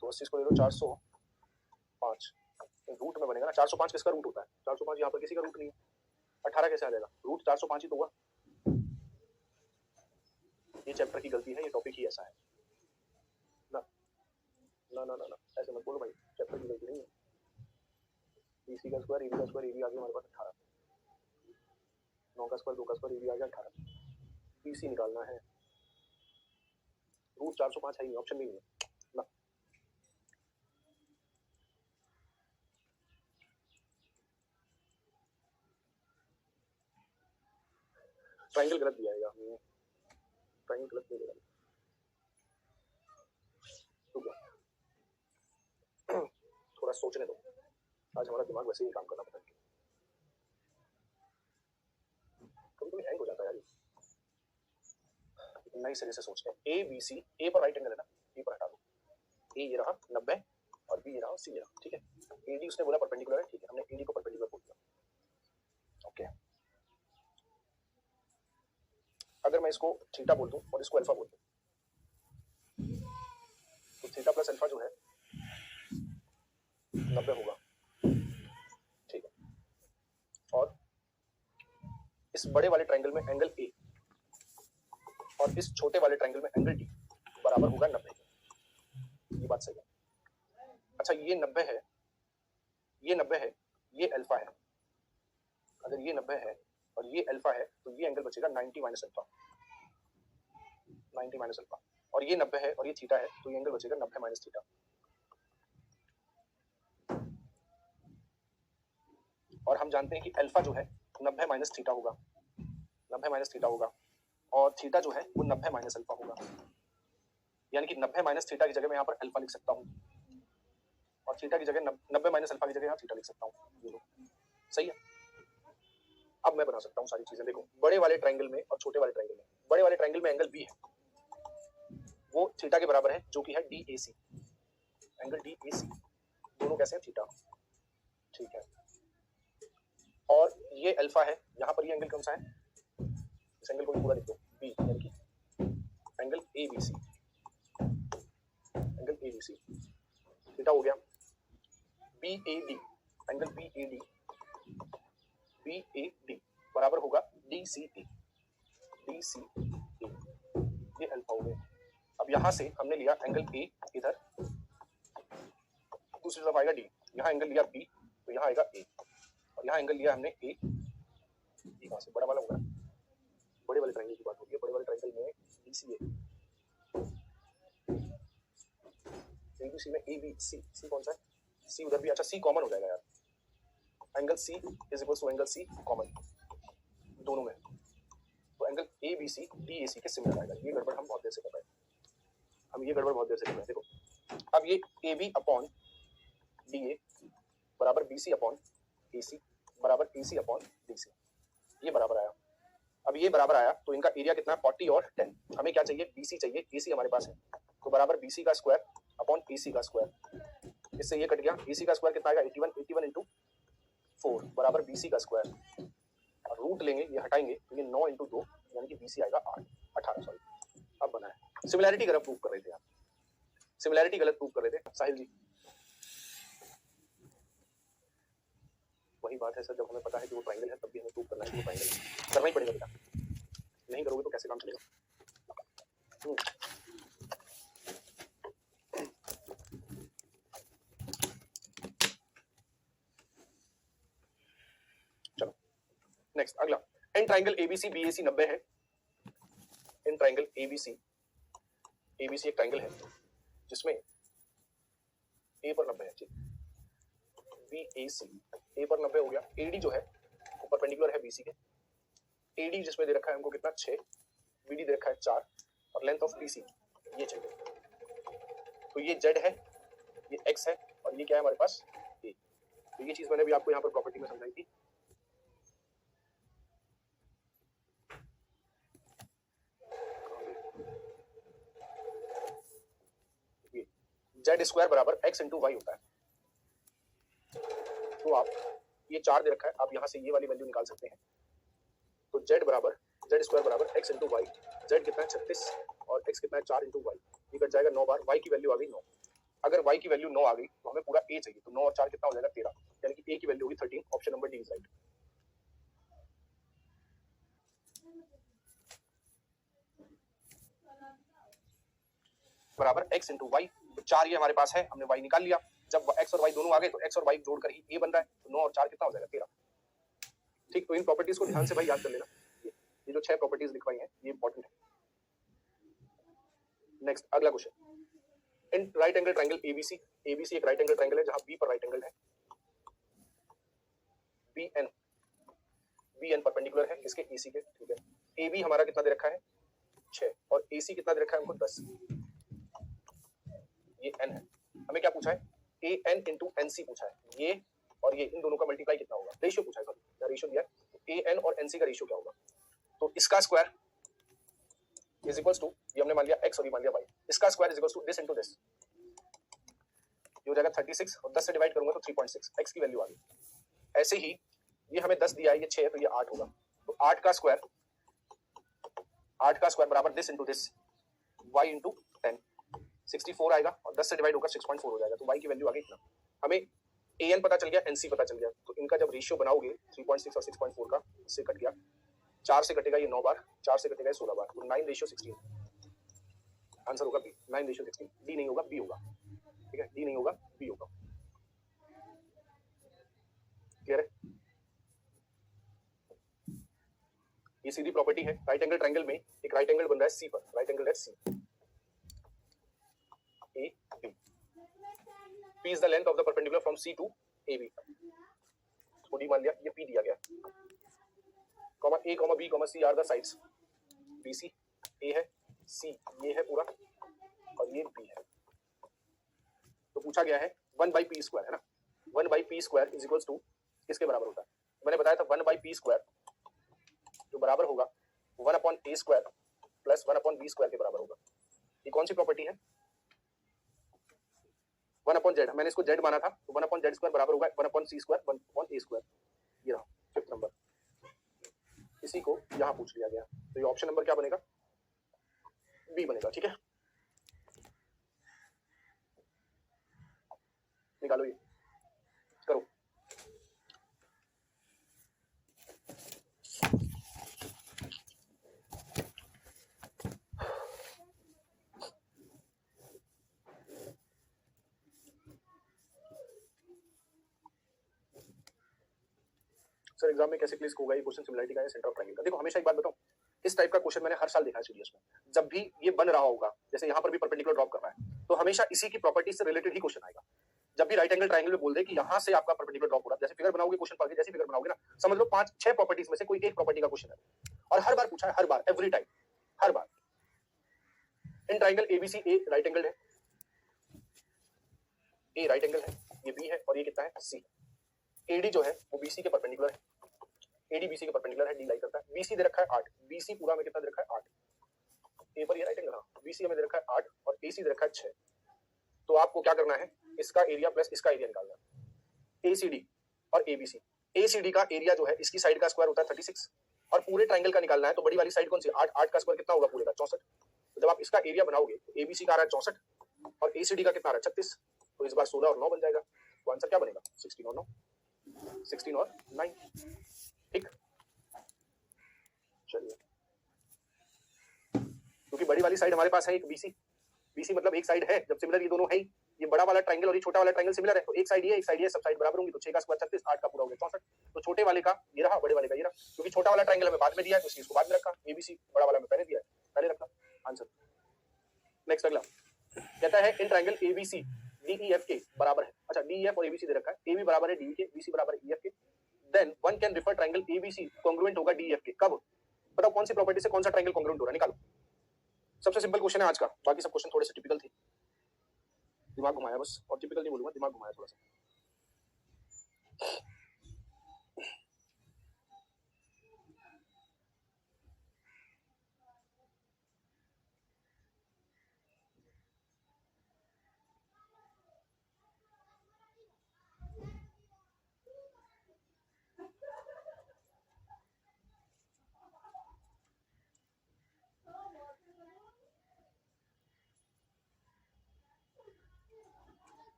तो 80 को ले लो 405, रूट में बनेगा ना, 405 किसका रूट होता है, 405 यहाँ पर किसी का रूट नहीं है, 18 कैसे आ जाएगा, रूट 405 ही तो हुआ। ये चैप्टर की गलती है, ये टॉपिक ही ऐसा है ना ना ना ना, ना। ऐसे मत बोलो भाई, चैप्टर की गलती नहीं है। BC का स्क्वायर AB का स्क्वायर, AB आ गया हमारे पास 18, 9 का स्क्वायर 2 का स्क्वायर, AB आ गया 18, BC निकालना है, रूट 405 है ही नहीं, ऑप्शन नहीं है ना। ट्रायंगल गलत दिया है, ट्रायंगल गलत नहीं देगा, थोड़ा सोचने दो, आज हमारा दिमाग वैसे ही काम करना पड़ता है, कभी कभी हैंग हो जाता है यार, नई सिरे से सोचते हैं। A B C, A पर राइट एंगल है ना, B पर हटा दो, A ये रहा 90 और B ये रहा, C ये रहा, ठीक है। AD उसने बोला परपेंडिकुलर है, ठीक है, हमने AD को परपेंडिकुलर बोल दिया, ओके। अगर मैं इसको थीटा बोल दूं और इसको अल्फा बोल दूं, तो थीटा प्लस अल्फा जो है 90 होगा, ठीक है। और इस बड़े वाले ट्रायंगल में एंगल A और इस छोटे वाले ट्रायंगल में एंगल D बराबर होगा 90, ये बात सही है। अच्छा ये 90 है, ये 90 है, ये अल्फा है, अगर ये 90 है और ये अल्फा है तो ये एंगल बचेगा 90 माइनस अल्फा, 90 माइनस अल्फा, और ये 90 है और ये थीटा है तो ये एंगल बचेगा 90 माइनस थीटा। और हम जानते हैं कि अल्फा जो है 90 माइनस थीटा होगा, 90 माइनस थीटा होगा, और थीटा जो है वो 90 माइनस अल्फा होगा, यानी कि 90 माइनस थीटा की जगह मैं यहाँ पर अल्फा लिख सकता हूँ, और थीटा की जगह 90 माइनस अल्फा की जगह यहाँ थीटा लिख सकता हूँ, सही है। अब मैं बना सकता हूँ सारी चीजें, देखो बड़े वाले ट्रायंगल में और छोटे वाले ट्रायंगल में, बड़े वाले ट्रायंगल में एंगल बी है वो थीटा के बराबर है, जो कि है DAC, एंगल DAC, दोनों कैसे हैं थीटा, ठीक है। और ये अल्फा है, यहाँ पर ये एंगल कौन सा है, इस एंगल को भी पूरा लिख दो बी, यानी कि angle ABC, angle ABC, theta हो गया। BAD, एंगल BAD बराबर होगा DCA, ये अल्फा हो गया। अब यहाँ से हमने लिया एंगल A इधर, दूसरी तरफ आएगा D, यहाँ एंगल लिया B तो यहाँ आएगा A, और यहाँ एंगल लिया हमने A, ये कहाँ से बड़ा वाला होगा, बड़े वाले ट्रायंगल की बात होगी, बड़े वाले ट्रायंगल में DCA, ABC में ABC, C कौन सा है, C उधर भी, अच्छा C कॉमन हो जाएगा यार, angle C is equal to angle C common दोनों में, तो एंगल ABC DAC के सिमिलर आएगा। ये गड़बड़ हम बहुत देर से कर रहे हैं, ये गड़बड़ बहुत देर से कर रहे हैं। देखो अब ये AB अपॉन DA बराबर BC अपॉन AC बराबर AC अपॉन DC, ये बराबर आया। अब ये बराबर आया तो इनका एरिया कितना है 40 और 10, हमें क्या चाहिए BC चाहिए, AC हमारे पास है, तो बराबर BC का स्क्वायर अपॉन AC का स्क्वायर, इससे ये कट गया, AC का स्क्वायर कितना आएगा 81 × 4 बराबर BC का स्क्वायर, और रूट लेंगे ये हटाएंगे तो ये 9 × 2 यानी कि BC आएगा 18 सॉरी। अब बना है, सिमिलैरिटी गलत प्रूव कर रहे थे आप, सिमिलैरिटी गलत प्रूव कर रहे थे साहिल जी। वही बात है सर, जब हमें पता है कि वो ट्रायंगल है तब भी हमें प्रूव करना है कि वो ट्रायंगल है, करना ही पड़ेगा बेटा, नहीं करोगे तो कैसे काम चलेगा। चलो नेक्स्ट अगला, इन ट्रायंगल ABC BAC 90 है, इन ट्रायंगल ABC एक ट्रायंगल है जिसमें ए पर 90 है, ठीक। बी ए सी, ए पर 90 हो गया। एडी जो है वो परपेंडिकुलर है बीसी के। एडी जिसमें दे रखा है हमको कितना 6, बीडी दे रखा है 4 और लेंथ ऑफ बीसी ये चाहिए। तो ये जेड है, ये एक्स है और ये क्या है हमारे पास ए। तो ये चीज मैंने भी आपको यहाँ पर प्रॉपर्टी में समझाई थी। जेड स्क्वायर बराबर एक्स इंटू वाई होता है। तो आप ये 4 दे रखा है, आप यहाँ से ये वाली वैल्यू निकाल सकते हैं। तो जेड बराबर जेड स्क्वायर बराबर एक्स इंटू वाई। जेड कितना है 36 और एक्स कितना है 4 इंटू वाई। ये कट जाएगा 9 बार। वाई की वैल्यू आ गई 9। अगर वाई की वैल्यू 9 आ गई तो हमें पूरा ए चाहिए। तो 9 और 4 कितना हो जाएगा 13, यानी कि ए की वैल्यू होगी 13। Option number D is right. बराबर एक्स इंटू वाई। तो 4 ये हमारे पास है, हमने वाई निकाल लिया। जब एक्स और वाई दोनों आ गए तो एक्स और वाई जोड़कर ही ए बन रहा है। तो 9 और 4 कितना हो जाएगा 13। ठीक, तो इन प्रॉपर्टीज को ध्यान से भाई याद कर लेना। ये जो 6 प्रॉपर्टीज लिखवाई हैं ये इंपॉर्टेंट है। नेक्स्ट अगला question, in right angle triangle ABC. ABC एक राइट एंगल ट्रायंगल है जहां बी पर राइट एंगल है। बी एन परपेंडिकुलर है इसके एसी के, ठीक है। ए बी हमारा कितना दे रखा है 6 और एसी कितना दे रखा है हमको 10। ये एन है। हमें क्या पूछा है A N into N C पूछा है। ये और ये इन दोनों का मल्टीप्लाई कितना होगा, रेशियो पूछा है। सॉरी रेशियो दिया है। ए एन और एन सी का रेशियो क्या होगा। तो इसका स्क्वायर इज इक्वल्स टू, ये हमने मान लिया x और ये मान लिया y। इसका square is equals to this into this. ये हो जाएगा 36 और 10 से डिवाइड करूंगा तो 3.6 x की वैल्यू आ गई। ऐसे ही ये हमें 10 दिया है, ये 6 है तो ये 8 होगा। तो 8 का स्क्वायर बराबर this into this y into 10 64 आएगा और 10 से डिवाइड होकर 6.4 हो जाएगा। तो y की वैल्यू आ गई इतना। हमें an पता चल गया, nc पता चल गया। तो इनका जब रेशियो बनाओगे 3.6 और 6.4 का, इससे कट गया 4 से कटेगा ये 9 बार, 4 से कटेगा ये 16 बार। तो 9:16 आंसर होगा बी। 9:16 डी नहीं होगा बी होगा, ठीक है। डी नहीं होगा बी होगा। क्लियर है। ये सीधी प्रॉपर्टी है। राइट एंगल ट्रायंगल में एक राइट एंगल बन रहा है सी पर। राइट एंगल है c a b. P is the length of the perpendicular from c to a b. तो डी मान लिया, ये पी दिया गया। Comma a comma b comma c are the sides. B c a है, c ये है पूरा और ये बी है। तो पूछा गया है 1/p स्क्वायर, है ना। 1/p square is equals to किसके बराबर होता है। मैंने बताया था 1/p स्क्वायर जो बराबर होगा 1/a square plus 1/b square के बराबर होगा। ये कौन सी प्रॉपर्टी है 1/z। मैंने इसको z माना था तो 1/z स्क्वायर बराबर होगा 1/c स्क्वायर 1/a स्क्वायर। ये रहा 5th नंबर। इसी को यहाँ पूछ लिया गया। तो ये ऑप्शन नंबर क्या बनेगा बी बनेगा, ठीक है। निकालो ये करो। सर एग्जाम में कैसे क्लिक होगा ये क्वेश्चन सिमिलरिटी का है सेंटर ऑफ ट्रायंगल का। देखो हमेशा एक बात बताऊं, इस टाइप का क्वेश्चन मैंने हर साल देखा है सीडीएस में। जब भी ये बन रहा होगा, जैसे यहाँ पर भी परपेंडिकुलर ड्रॉप कर रहा है, तो हमेशा इसी की प्रॉपर्टी से रिलेटेड ही क्वेश्चन आएगा। जब भी राइट एंगल ट्रायंगल में बोल दे कि यहाँ से आपका परपेंडिकुलर ड्रॉप हो रहा है, जैसे फिगर बनाओगे क्वेश्चन पढ़ के, जैसे फिगर बनाओगे ना, समझ लो 5-6 प्रॉपर्टीज में से कोई एक प्रॉपर्टी का क्वेश्चन है और हर बार पूछा है, हर बार, एवरी टाइम, हर बार। In triangle ABC a right angle है, ए राइट एंगल है, ये बी है और ये कितना है सी। एडी जो है वो बीसी के परपेंडिकुलर है। एडी बीसी के परपेंडिकुलर है, डी लाई करता है। बीसी दे रखा है 8, बीसी पूरा में कितना दे रखा है 8। ए पर ये राइट एंगल, हाँ बीसी हमें दे रखा है 8 और एसी दे रखा है 6। तो आपको क्या करना है, इसका एरिया प्लस इसका एरिया निकालना है। एसीडी और एबीसी। एसीडी का एरिया जो है इसकी साइड का स्क्वायर होता है 36 और पूरे ट्रायंगल का निकालना है। तो बड़ी वाली साइड कौन सी 8, 8 का स्क्वायर कितना होगा पूरे का 64। तो जब आप इसका एरिया बनाओगे तो एबीसी का आ रहा है 64 और एसीडी का कितना आ रहा है 36। तो इस बार 16 और 9 बन जाएगा। तो आंसर क्या बनेगा 16 और 9, 16 और 9, ठीक। चलिए, क्योंकि बड़ी वाली साइड हमारे पास है एक बीसी। बीसी मतलब एक साइड है, जब सिमिलर ये दोनों है ही, ये बड़ा वाला ट्रायंगल और ये छोटा वाला ट्रायंगल सिमिलर है, तो एक साइड ये एक साइड ये, सब साइड बराबर होंगी। तो 6 का स्क्वायर 36, 8 का पूरा हो गया 64। तो छोटे वाले का ये रहा, बड़े वाले का ये रहा। क्योंकि छोटा वाला ट्रायंगल हमें बाद में दिया है तो इसको बाद में रखा। एबीसी बड़ा वाला में पहले दिया है, पहले रखा। आंसर नेक्स्ट अगला कहता है इन ट्रायंगल एबीसी DEF के बराबर है, अच्छा DEF और ABC दे रखा है, AB बराबर है DE के, BC बराबर है EF के, then one can refer triangle ABC congruent होगा DEF के। कब? बताओ कौन सी प्रॉपर्टी से कौन सा ट्रायंगल कॉन्ग्रुएंट हो रहा है, निकालो। सबसे सिंपल क्वेश्चन है आज का, बाकी सब क्वेश्चन थोड़े से टिपिकल थे, दिमाग घुमाया बस, और टिपिकल नहीं बोलूंगा, दिमाग घुमाया थोड़ा सा।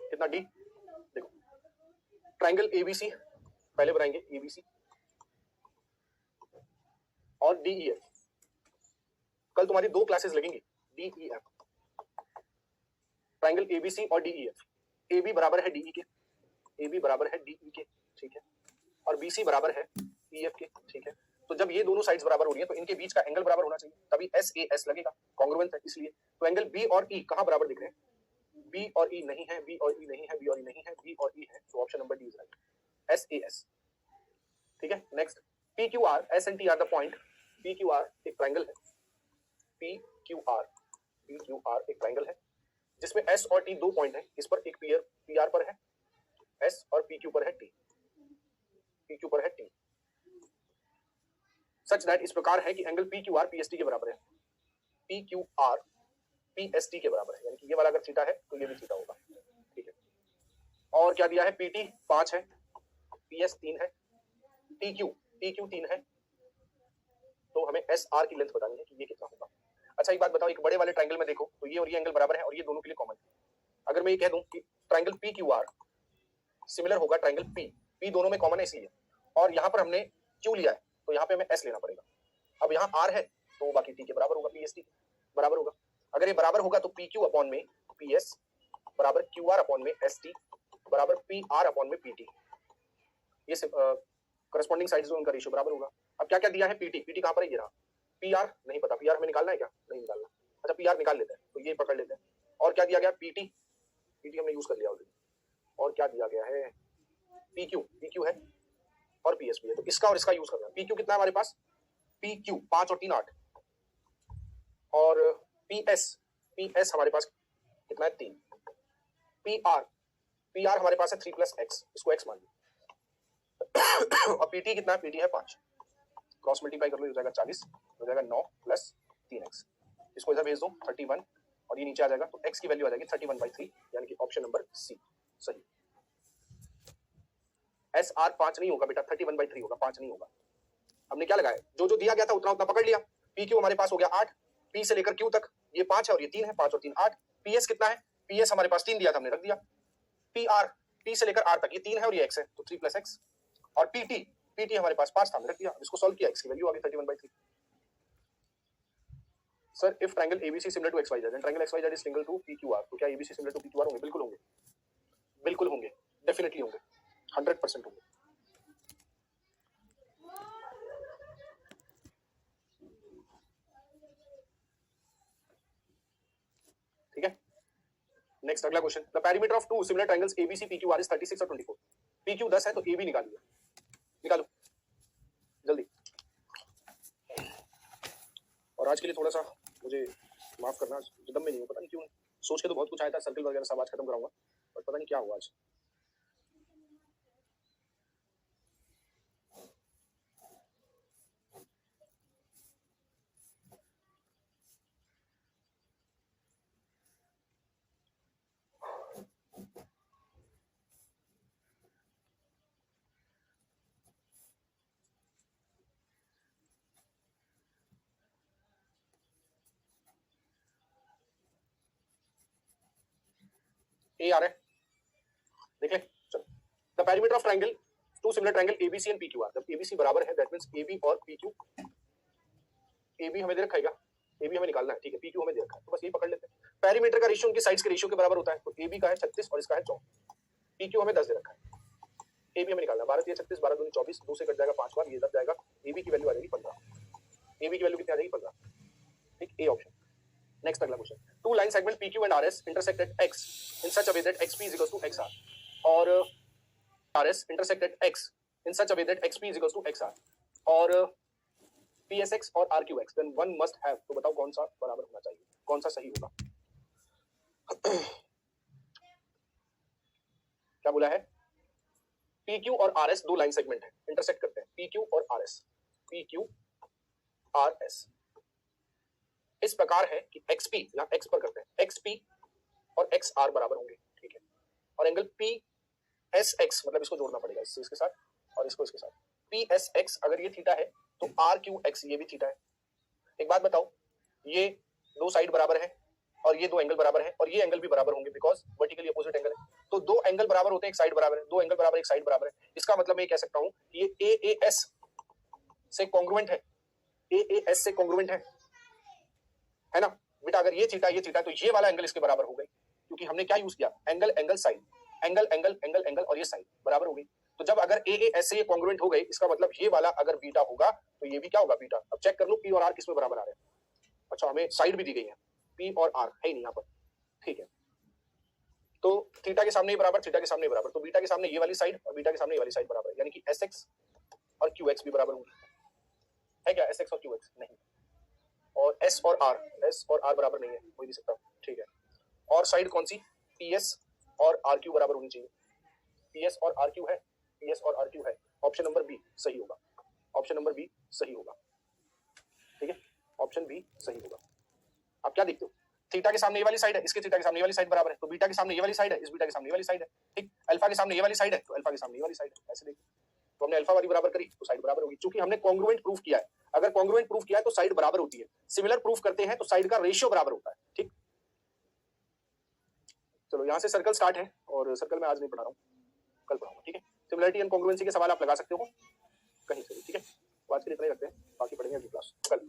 कितना डी, देखो ट्रायंगल ABC पहले बनाएंगे, ABC और DEF। कल तुम्हारी दो क्लासेस लगेंगी, DEF, ट्रायंगल ABC और DEF। AB बराबर है DE के, AB बराबर है DE के, ठीक है, और BC बराबर है EF के, ठीक है। तो जब ये दोनों साइड्स बराबर हो रही है तो इनके बीच का एंगल बराबर होना चाहिए, तभी SAS लगेगा, कॉन्ग्रुएंट है इसलिए। तो एंगल B और E कहां बराबर दिख रहे हैं? B और E नहीं है, B और E नहीं है, B और E नहीं है, B और E है, तो option number D is right, SAS, ठीक है। Next, PQR, SNT are the point, PQR एक ट्रायंगल है, PQR एक ट्रायंगल है जिसमें S और T दो पॉइंट है, इस पर एक PR पर है S और PQ पर है T, PQ पर है T, सच दैट इस प्रकार है कि एंगल PQR PST के बराबर है, PQR PST के बराबर है, यानी कि ये वाला अगर थीटा है तो ये भी थीटा होगा, ठीक है। और क्या दिया है? PT 5 है, PS 3 है, TQ 3 है, तो हमें SR की लेंथ बतानी है कि ये कितना होगा। अच्छा एक बात बताओ, एक बड़े वाले ट्रायंगल में देखो तो ये और ये एंगल बराबर है और ये दोनों के लिए कॉमन है। अगर मैं ये कह दूं कि ट्रायंगल PQR सिमिलर होगा ट्रायंगल P दोनों में कॉमन है इसलिए, और यहाँ पर हमने Q लिया है तो यहाँ पे हमें S लेना पड़ेगा। अब यहाँ R है तो बाकी T के बराबर होगा, PST बराबर होगा। अगर ये बराबर होगा तो PQ अपॉन में PS बराबर QR अपॉन में ST बराबर PR अपॉन में PT, ये करस्पॉन्डिंग साइड्स जो उनका रेशियो बराबर होगा। अब क्या क्या दिया है? PT कहाँ पर है? ये रहा। PR नहीं पता, PR हमें निकालना है क्या? नहीं निकालना, अच्छा PR निकाल लेते हैं, तो ये पकड़ लेते हैं। और क्या दिया गया? PT हमने यूज कर लिया ऑलरेडी। और क्या दिया गया है? PQ है और PS भी है, तो इसका और इसका यूज करना है। PQ कितना है हमारे पास? PQ 5 और 3 8, और PS हमारे पास कितना है? 3। PR हमारे पास है 3 + x, इसको x मान लो। और PT कितना है? PT है 5, क्रॉस मल्टीप्लाई कर लो, हो जाएगा 40, हो जाएगा 9 + 3x, इसको इधर भेज दो 31, और ये नीचे आ जाएगा, तो x की वैल्यू आ जाएगी 31/3, यानी कि ऑप्शन नंबर सी सही। SR 5 नहीं होगा बेटा, 31/3 होगा, 5 नहीं होगा। हमने क्या लगाया? जो जो दिया गया था उतना उतना पकड़ लिया। PQ हमारे पास हो गया 8, P से लेकर Q तक ये 5 है और ये 3 है, 5 और 3 8। PS कितना है? PS हमारे पास 3 दिया था, हमने रख दिया। PR P से लेकर R तक ये 3 है और ये x है, तो 3 + x। और PT हमारे पास 5 था, हमने रख दिया। इसको सॉल्व किया, x की वैल्यू आ गई 31/3। Sir if triangle ABC similar to XYZ and triangle XYZ is single to PQR, तो क्या ABC सिमिलर टू PQR होंगे? बिल्कुल होंगे, बिल्कुल होंगे, डेफिनेटली होंगे, 100% होंगे। ठीक है, नेक्स्ट अगला question. The perimeter of two similar triangles ABC PQR is 36 और 24। PQ 10 है तो AB निकालिए, निकालो जल्दी। और आज के लिए थोड़ा सा मुझे माफ करना, दम में नहीं हो, पता नहीं क्यों, सोच के तो बहुत कुछ आया था, सर्कल वगैरह सब आज खत्म कराऊंगा, पर पता नहीं क्या हुआ आज। ए आ रहा है, देख ले, चलो। The perimeter of triangle two similar triangle ABC and PQR, जब ABC बराबर है दैट मींस AB और PQ, AB हमें दे रखा है, ए बी हमें निकालना है, ठीक है, पी क्यू हमें दे रखा है, तो बस यही पकड़ लेते हैं। पेरीमीटर का रेशियो उनकी साइड्स के रेशियो के बराबर होता है, तो ए बी का है 36 और इसका है 14, पी क्यू हमें 10 दे रखा है, ए बी हमें निकालना है, 12 36, 12 दूनी 24, 2 से कट जाएगा 5 बार, ये 10 जाएगा, ए बी की वैल्यू आ जाएगी 15, ए बी की वैल्यू कितनी आ जाएगी 15, ठीक, ए ऑप्शन। नेक्स्ट अगला question, two line segment PQ and RS intersect at X in such a way that XP is equals to XR, और RS intersect at X in such a way that XP is equals to XR, और PSX और RQX, then one must have, तो बताओ कौन सा बराबर होना चाहिए, कौन सा सही होगा। क्या बोला है, PQ और RS दो लाइन सेगमेंट है, इंटरसेक्ट करते हैं, PQ और RS, PQ RS इस प्रकार है कि XP या X पर करते हैं, XP और XR बराबर होंगे, ठीक है, और एंगल PSX मतलब इसको जोड़ना पड़ेगा इससे इसके साथ और इसको इसके साथ, PSX अगर ये थीटा है तो RQX ये भी थीटा है। एक बात बताओ, ये दो साइड बराबर है और ये दो एंगल बराबर है और ये एंगल भी बराबर होंगे बिकॉज वर्टिकली अपोजिट एंगल है, तो दो एंगल बराबर होते हैं, एक साइड बराबर है, दो एंगल बराबर एक साइड बराबर है, इसका मतलब मैं कह सकता हूं कि ये AAS से कॉन्ग्रुएंट है, AAS से कॉन्ग्रुएंट है ना बेटा, अगर ये थीटा तो ये वाला एंगल इसके बराबर हो गई, क्योंकि हमने क्या यूज किया, angle angle side, angle angle angle angle और ये साइड बराबर हो गई, तो जब अगर AAS से ये कॉन्ग्रुएंट हो गई, इसका मतलब ये वाला अगर बीटा होगा तो ये भी क्या होगा बीटा। अब चेक कर लो P और R किस में बराबर आ रहे हैं, अच्छा हमें साइड भी दी गई है, P और R है नहीं यहाँ पर, ठीक है, तो थीटा के सामने बराबर, थीटा के सामने बराबर, तो बीटा के सामने ये वाली साइड और बीटा के सामने ये वाली साइड बराबर है, यानी कि SX और QX भी बराबर होंगे, है क्या SX और QX नहीं, और S और R बराबर नहीं है, हो नहीं सकता, ठीक है, और साइड कौन सी, PS और RQ बराबर होनी चाहिए, PS और RQ है, PS और RQ है, ऑप्शन नंबर बी सही होगा, ऑप्शन नंबर बी सही होगा, ठीक है, ऑप्शन बी सही होगा। आप क्या देखते हो, थीटा के सामने ये वाली साइड है, इसके थीटा के सामने ये वाली साइड बराबर है, तो बीटा के सामने ये वाली साइड है, इस बीटा के सामने ये वाली साइड है, ठीक, अल्फा के सामने ये वाली साइड है, तो अल्फा के सामने ये वाली साइड है, ऐसे देखिए, तो हमने अल्फा वाली बराबर करी तो साइड बराबर होगी, क्योंकि हमने कॉन्ग्रुएंट प्रूफ किया है, अगर कॉन्ग्रुएंट प्रूफ किया है तो साइड बराबर होती है, सिमिलर प्रूफ करते हैं तो साइड का रेशियो बराबर होता है, ठीक। चलो यहाँ से सर्कल स्टार्ट है, और सर्कल में आज नहीं पढ़ा रहा हूँ, कल पढ़ाऊंगा, ठीक है। सिमिलरिटी एंड कॉन्ग्रुएंसी के सवाल आप लगा सकते हो कहीं से भी, ठीक है। आज के लिए इतना ही रखते हैं, बाकी पढ़ेंगे अगली क्लास कल।